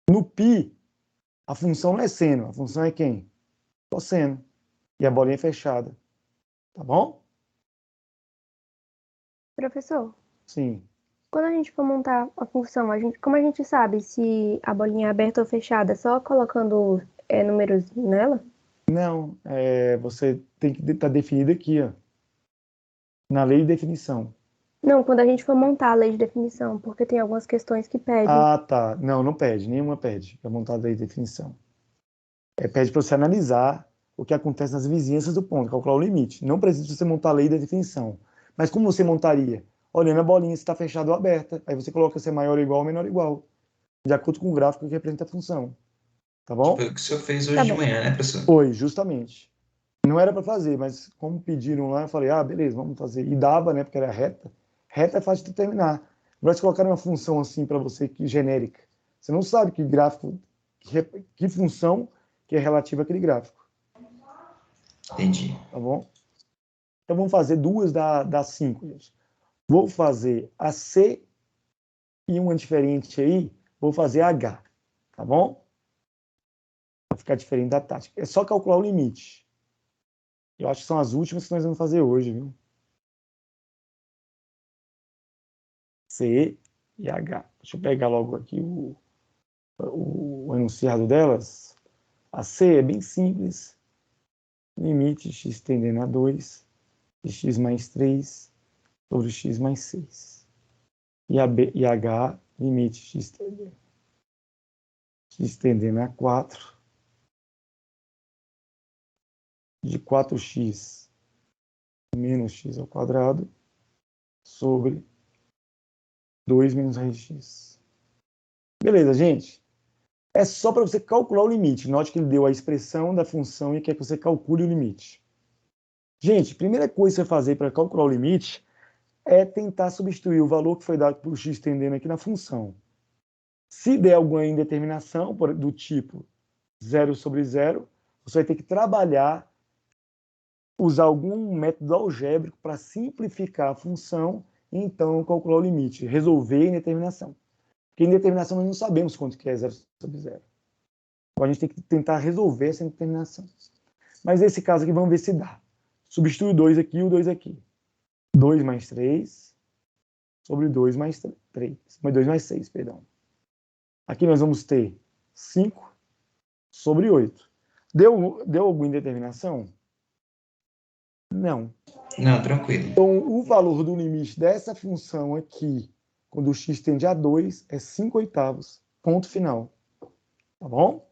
No π, a função não é seno, a função é quem? Cosseno. E a bolinha é fechada. Tá bom? Professor, Sim. quando a gente for montar a função, como a gente sabe se a bolinha é aberta ou fechada? Só colocando números nela? Não, você tem que estar definido aqui, ó, na lei de definição. Não, quando a gente for montar a lei de definição, porque tem algumas questões que pedem. Ah, tá. Não pede, nenhuma pede para montar a lei de definição. Pede para você analisar o que acontece nas vizinhanças do ponto, calcular o limite. Não precisa você montar a lei da definição. Mas como você montaria? Olhando a bolinha se está fechada ou aberta. Aí você coloca se é maior ou igual ou menor ou igual. De acordo com o gráfico que representa a função. Tá bom? Tipo o que o senhor fez hoje de manhã, né, professor? Foi, justamente. Não era para fazer, mas como pediram lá, eu falei, beleza, vamos fazer. E dava, né, porque era reta. Reta é fácil de determinar. Agora, se colocar uma função assim para você, que genérica, você não sabe que gráfico, que função que é relativa àquele gráfico. Entendi. Tá bom? Então, vamos fazer duas das 5, gente. Vou fazer a C e uma diferente aí, vou fazer a H. Tá bom? Vai ficar diferente da tática. É só calcular o limite. Eu acho que são as últimas que nós vamos fazer hoje, viu? C e H. Deixa eu pegar logo aqui o enunciado delas. A C é bem simples. Limite x tendendo a 2 de x mais 3 sobre x mais 6. E a H, limite x tendendo a 4 de 4x menos x ao quadrado sobre 2 menos raiz de x. Beleza, gente? É só para você calcular o limite. Note que ele deu a expressão da função e quer que você calcule o limite. Gente, primeira coisa que você fazer para calcular o limite é tentar substituir o valor que foi dado por x tendendo aqui na função. Se der alguma indeterminação do tipo 0 sobre 0, você vai ter que trabalhar, usar algum método algébrico para simplificar a função e então calcular o limite, resolver a indeterminação. Porque indeterminação nós não sabemos quanto que é 0 sobre 0. Então a gente tem que tentar resolver essa indeterminação. Mas nesse caso aqui, vamos ver se dá. Substitui o 2 aqui e o 2 aqui. 2 mais 3 sobre 2 mais 3. 2 mais 6, perdão. Aqui nós vamos ter 5 sobre 8. Deu alguma indeterminação? Não. Não, tranquilo. Então, o valor do limite dessa função aqui, quando o x tende a 2, é 5/8. Ponto final. Tá bom?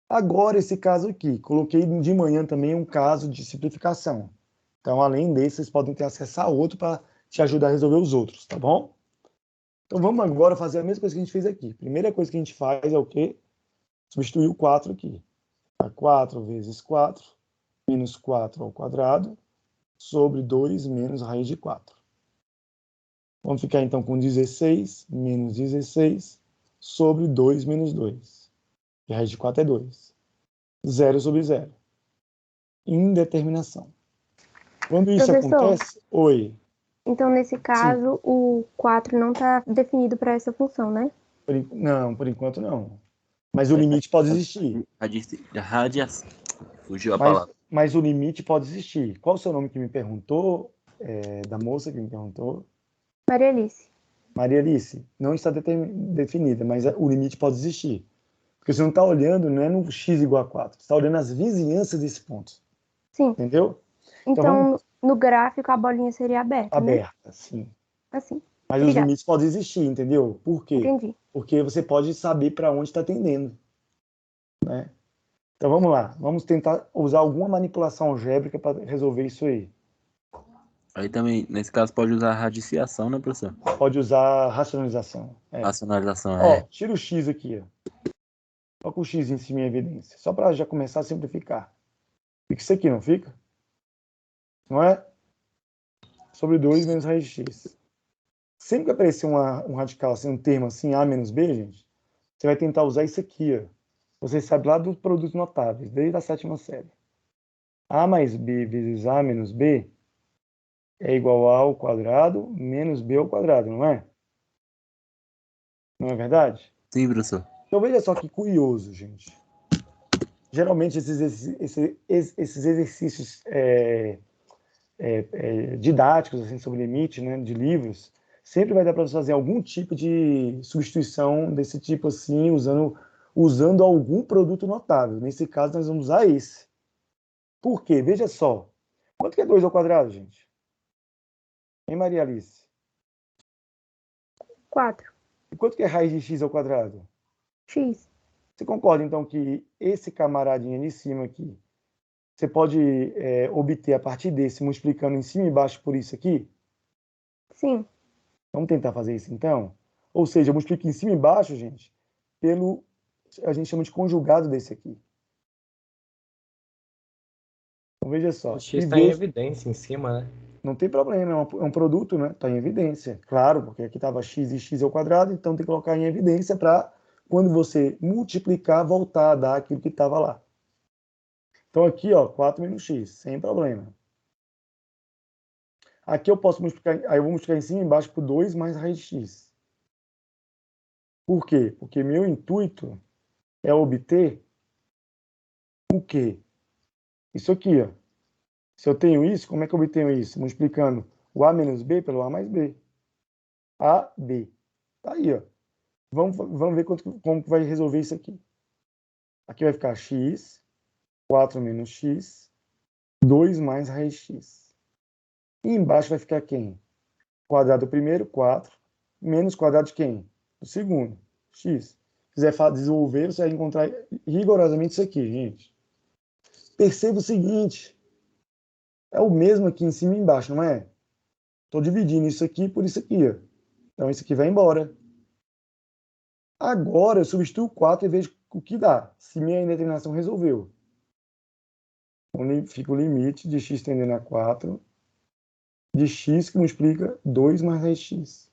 Agora, esse caso aqui. Coloquei de manhã também um caso de simplificação. Então, além desse, vocês podem ter acesso a outro para te ajudar a resolver os outros, tá bom? Então, vamos agora fazer a mesma coisa que a gente fez aqui. Primeira coisa que a gente faz é o quê? Substituir o 4 aqui. 4 vezes 4, menos 4 ao quadrado, sobre 2 menos raiz de 4. Vamos ficar, então, com 16 menos 16 sobre 2 menos 2. E a raiz de 4 é 2. 0 sobre 0. Indeterminação. Quando isso acontece... Oi. Então, nesse caso, o 4 não está definido para essa função, né? Não, por enquanto não. Mas o limite pode existir. Radiação. Fugiu a palavra. Mas o limite pode existir. Qual o seu nome que me perguntou? Da moça que me perguntou? Maria Alice. Maria Alice. Não está definida, mas o limite pode existir. Porque você não está olhando, não é no x igual a 4. Você está olhando as vizinhanças desse ponto. Sim. Entendeu? Então No gráfico, a bolinha seria aberta, né? Aberta, sim. Assim. Mas os Obrigada. limites podem existir, entendeu? Por quê? Entendi. Porque você pode saber para onde está tendendo, né? Então vamos lá, vamos tentar usar alguma manipulação algébrica para resolver isso aí. Aí também, nesse caso, pode usar radiciação, né, professor? Pode usar racionalização. Racionalização, Ó, tira o x aqui, ó. Coloca o x em cima em evidência, só para já começar a simplificar. Fica isso aqui, não fica? Não é? Sobre 2 menos raiz de x. Sempre que aparecer um radical, assim, um termo assim, a menos b, gente, você vai tentar usar isso aqui, ó. Você sabe lá dos produtos notáveis, desde a 7ª série. A mais b vezes a menos b é igual a ao quadrado menos b ao quadrado, não é? Não é verdade? Sim, professor. Então veja só que curioso, gente. Geralmente esses exercícios didáticos assim, sobre limite, né, de livros, sempre vai dar para você fazer algum tipo de substituição desse tipo assim, usando algum produto notável. Nesse caso, nós vamos usar esse. Por quê? Veja só. Quanto que é 2 ao quadrado, gente? Hein, Maria Alice? 4. E quanto que é raiz de x ao quadrado? X. Você concorda, então, que esse camaradinho ali em cima aqui, você pode obter a partir desse, multiplicando em cima e embaixo por isso aqui? Sim. Vamos tentar fazer isso, então? Ou seja, eu multiplico em cima e embaixo, gente, pelo... a gente chama de conjugado desse aqui. Então, veja só. O X está em evidência em cima, né? Não tem problema, é um produto, né? Está em evidência. Claro, porque aqui estava x e x ao quadrado, então tem que colocar em evidência para, quando você multiplicar, voltar a dar aquilo que estava lá. Então aqui, ó, 4 menos x, sem problema. Aqui eu posso multiplicar, aí eu vou multiplicar em cima e embaixo por 2 mais raiz de x. Por quê? Porque meu intuito é obter o quê? Isso aqui, ó. Se eu tenho isso, como é que eu obtenho isso? Multiplicando o a menos b pelo a mais b. A, b. Tá aí, ó. Vamos ver como que vai resolver isso aqui. Aqui vai ficar x, 4 menos x, 2 mais raiz de x. E embaixo vai ficar quem? Quadrado do primeiro, 4, menos quadrado de quem? Do segundo, x. Se quiser desenvolver, você vai encontrar rigorosamente isso aqui, gente. Perceba o seguinte, é o mesmo aqui em cima e embaixo, não é? Estou dividindo isso aqui por isso aqui, ó. Então isso aqui vai embora. Agora eu substituo 4 e vejo o que dá, se minha indeterminação resolveu. Então, fica o limite de x tendendo a 4, de x que multiplica 2 mais raiz de x.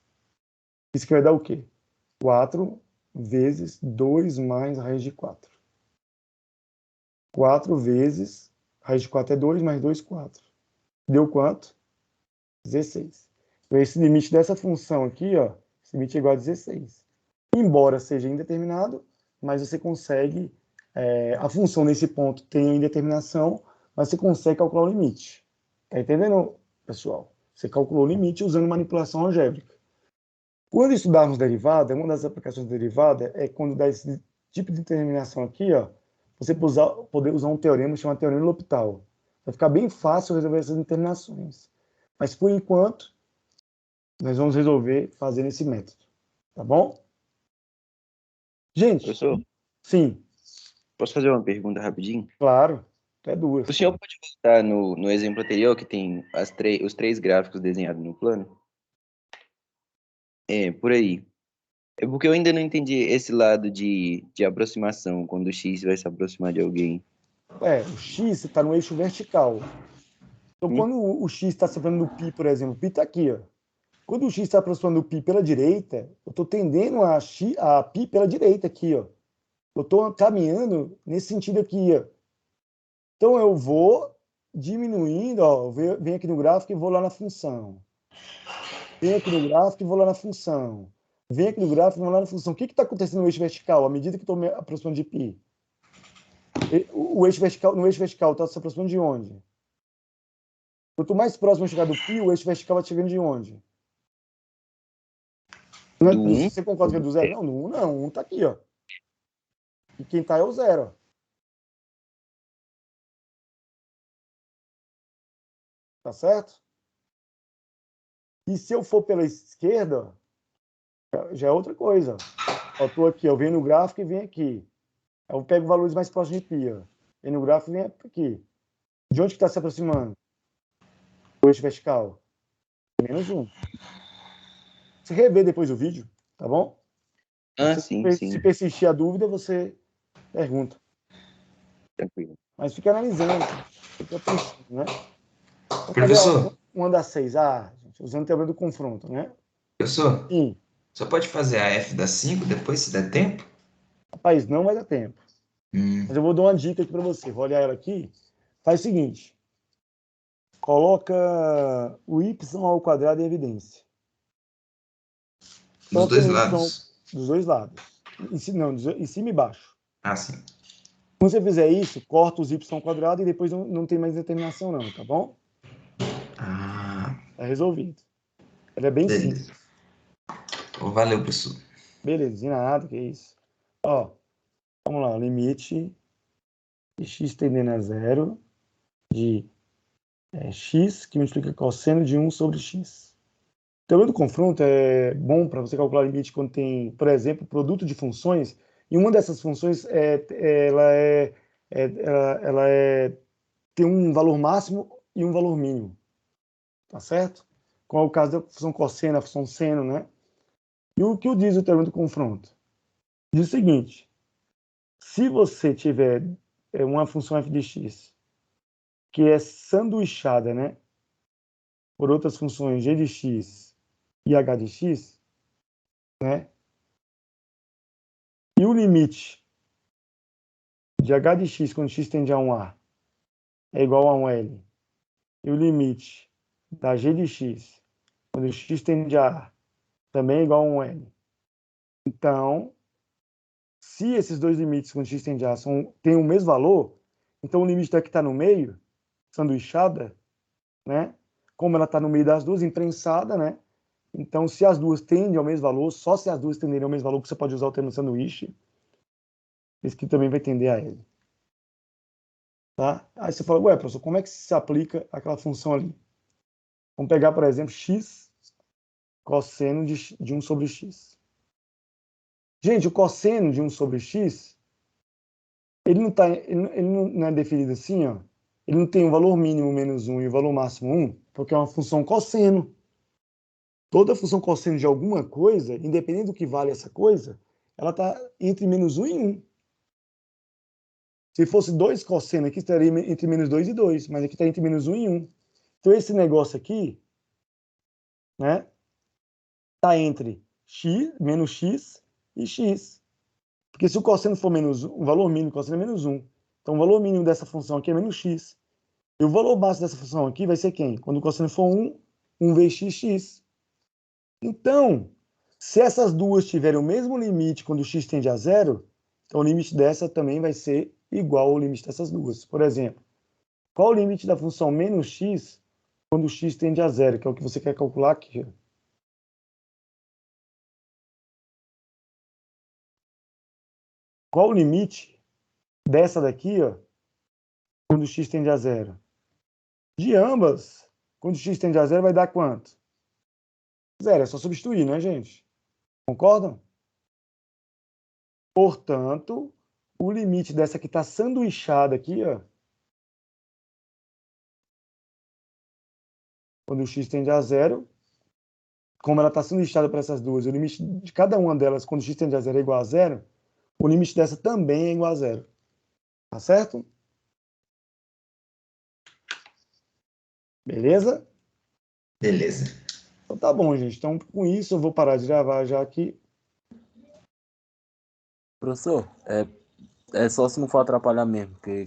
Isso que vai dar o quê? 4 vezes 2 mais raiz de 4. 4 vezes, raiz de 4 é 2, mais 2, 4. Deu quanto? 16. Então, esse limite dessa função aqui, ó, esse limite é igual a 16. Embora seja indeterminado, mas você consegue, a função nesse ponto tem indeterminação, mas você consegue calcular o limite. Tá entendendo, pessoal? Você calculou o limite usando manipulação algébrica. Quando estudarmos derivada, uma das aplicações de derivada é quando dá esse tipo de determinação aqui, ó, você poder usar um teorema chamado teorema L'Hopital. Vai ficar bem fácil resolver essas determinações. Mas, por enquanto, nós vamos resolver fazendo esse método. Tá bom? Gente, Professor, sim, posso fazer uma pergunta rapidinho? claro, até duas. O senhor pode voltar no exemplo anterior, que tem os 3 gráficos desenhados no plano? Por aí. É porque eu ainda não entendi esse lado de aproximação, quando o x vai se aproximar de alguém. O x está no eixo vertical. Então, quando o x está se aproximando do π, por exemplo, o π está aqui, ó. Quando o x está aproximando do π pela direita, eu estou tendendo a π pela direita aqui, ó. Eu estou caminhando nesse sentido aqui, ó. Então, eu vou diminuindo, ó. Venho aqui no gráfico e vou lá na função. Venho aqui no gráfico e vou lá na função. Venho aqui no gráfico e vou lá na função. O que está acontecendo no eixo vertical à medida que estou me aproximando de π? No eixo vertical está se aproximando de onde? Quanto mais próximo eu chegar do π, o eixo vertical vai chegando de onde? Do 1? Você concorda que é do 0? Não, do 1 não. O 1 está aqui, ó. E quem está é o 0, ó. Tá certo? E se eu for pela esquerda, já é outra coisa. Eu estou aqui, eu venho no gráfico e venho aqui. Eu pego valores mais próximos de π. Venho no gráfico e venho aqui. De onde que está se aproximando? O eixo vertical. -1. Você revê depois o vídeo, tá bom? Sim. Se persistir a dúvida, você pergunta. Tranquilo. Mas fica analisando. Fica pensando, né? Professor, Uma das 6. Gente, usando o teorema do confronto, né? professor, Sim. só pode fazer a F das 5 depois, se der tempo? Rapaz, não vai dar tempo. Mas eu vou dar uma dica aqui para você. Vou olhar ela aqui. Faz o seguinte. Coloca o y ao quadrado em evidência. Dos dois lados? Dos dois lados. Em cima e baixo. Sim. Quando você fizer isso, corta os y ao quadrado e depois não tem mais determinação não, tá bom? Tá resolvido. Ela é bem simples. Valeu, professor. Beleza, de nada, que é isso. Ó, vamos lá, limite de x tendendo a zero de x que multiplica cosseno de 1 sobre x. O teorema do confronto é bom para você calcular limite quando tem, por exemplo, produto de funções, e uma dessas funções tem um valor máximo e um valor mínimo. Tá certo? Como é o caso da função cosseno, a função seno, né? E o que diz o teorema do confronto? Diz o seguinte: se você tiver uma função f de x que é sanduichada, né, por outras funções g de x e h de x, né, e o limite de h de x quando x tende a 1a é igual a 1l, e o limite da g de x quando x tende a a também é igual a 1l. Então, se esses dois limites quando x tende a têm o mesmo valor, então o limite daqui está no meio, sanduichada, né? Como ela está no meio das duas, imprensada, né? Então, se as duas tendem ao mesmo valor, só se as duas tenderem ao mesmo valor que você pode usar o termo sanduíche, esse aqui também vai tender a ele. Tá? Aí você fala, ué, professor, como é que se aplica aquela função ali? Vamos pegar, por exemplo, x cosseno de 1 sobre x. Gente, o cosseno de 1 sobre x, ele não é definido assim, ó. Ele não tem o valor mínimo menos 1 e o valor máximo 1, porque é uma função cosseno. Toda função cosseno de alguma coisa, independente do que vale essa coisa, ela está entre menos 1 e 1. Se fosse 2 cosseno aqui, estaria entre menos 2 e 2, mas aqui está entre menos 1 e 1. Então, esse negócio aqui, né, está entre menos x e x. Porque se o cosseno for menos 1, o valor mínimo do cosseno é menos 1. Então, o valor mínimo dessa função aqui é menos x. E o valor máximo dessa função aqui vai ser quem? Quando o cosseno for 1, 1 vezes x. Então, se essas duas tiverem o mesmo limite quando o x tende a zero, então o limite dessa também vai ser igual ao limite dessas duas. Por exemplo, qual o limite da função menos x quando o x tende a zero, que é o que você quer calcular aqui? Qual o limite dessa daqui, ó, quando o x tende a zero? De ambas, quando o x tende a zero, vai dar quanto? Zero, é só substituir, né, gente? Concordam? Portanto, o limite dessa que está sanduichada aqui, ó, quando o x tende a zero, como ela está sanduichada para essas duas, o limite de cada uma delas, quando o x tende a zero, é igual a zero, o limite dessa também é igual a zero. Tá certo? Beleza? Beleza. Então tá bom, gente. Então, com isso, eu vou parar de gravar já aqui. Professor, é só se não for atrapalhar mesmo, porque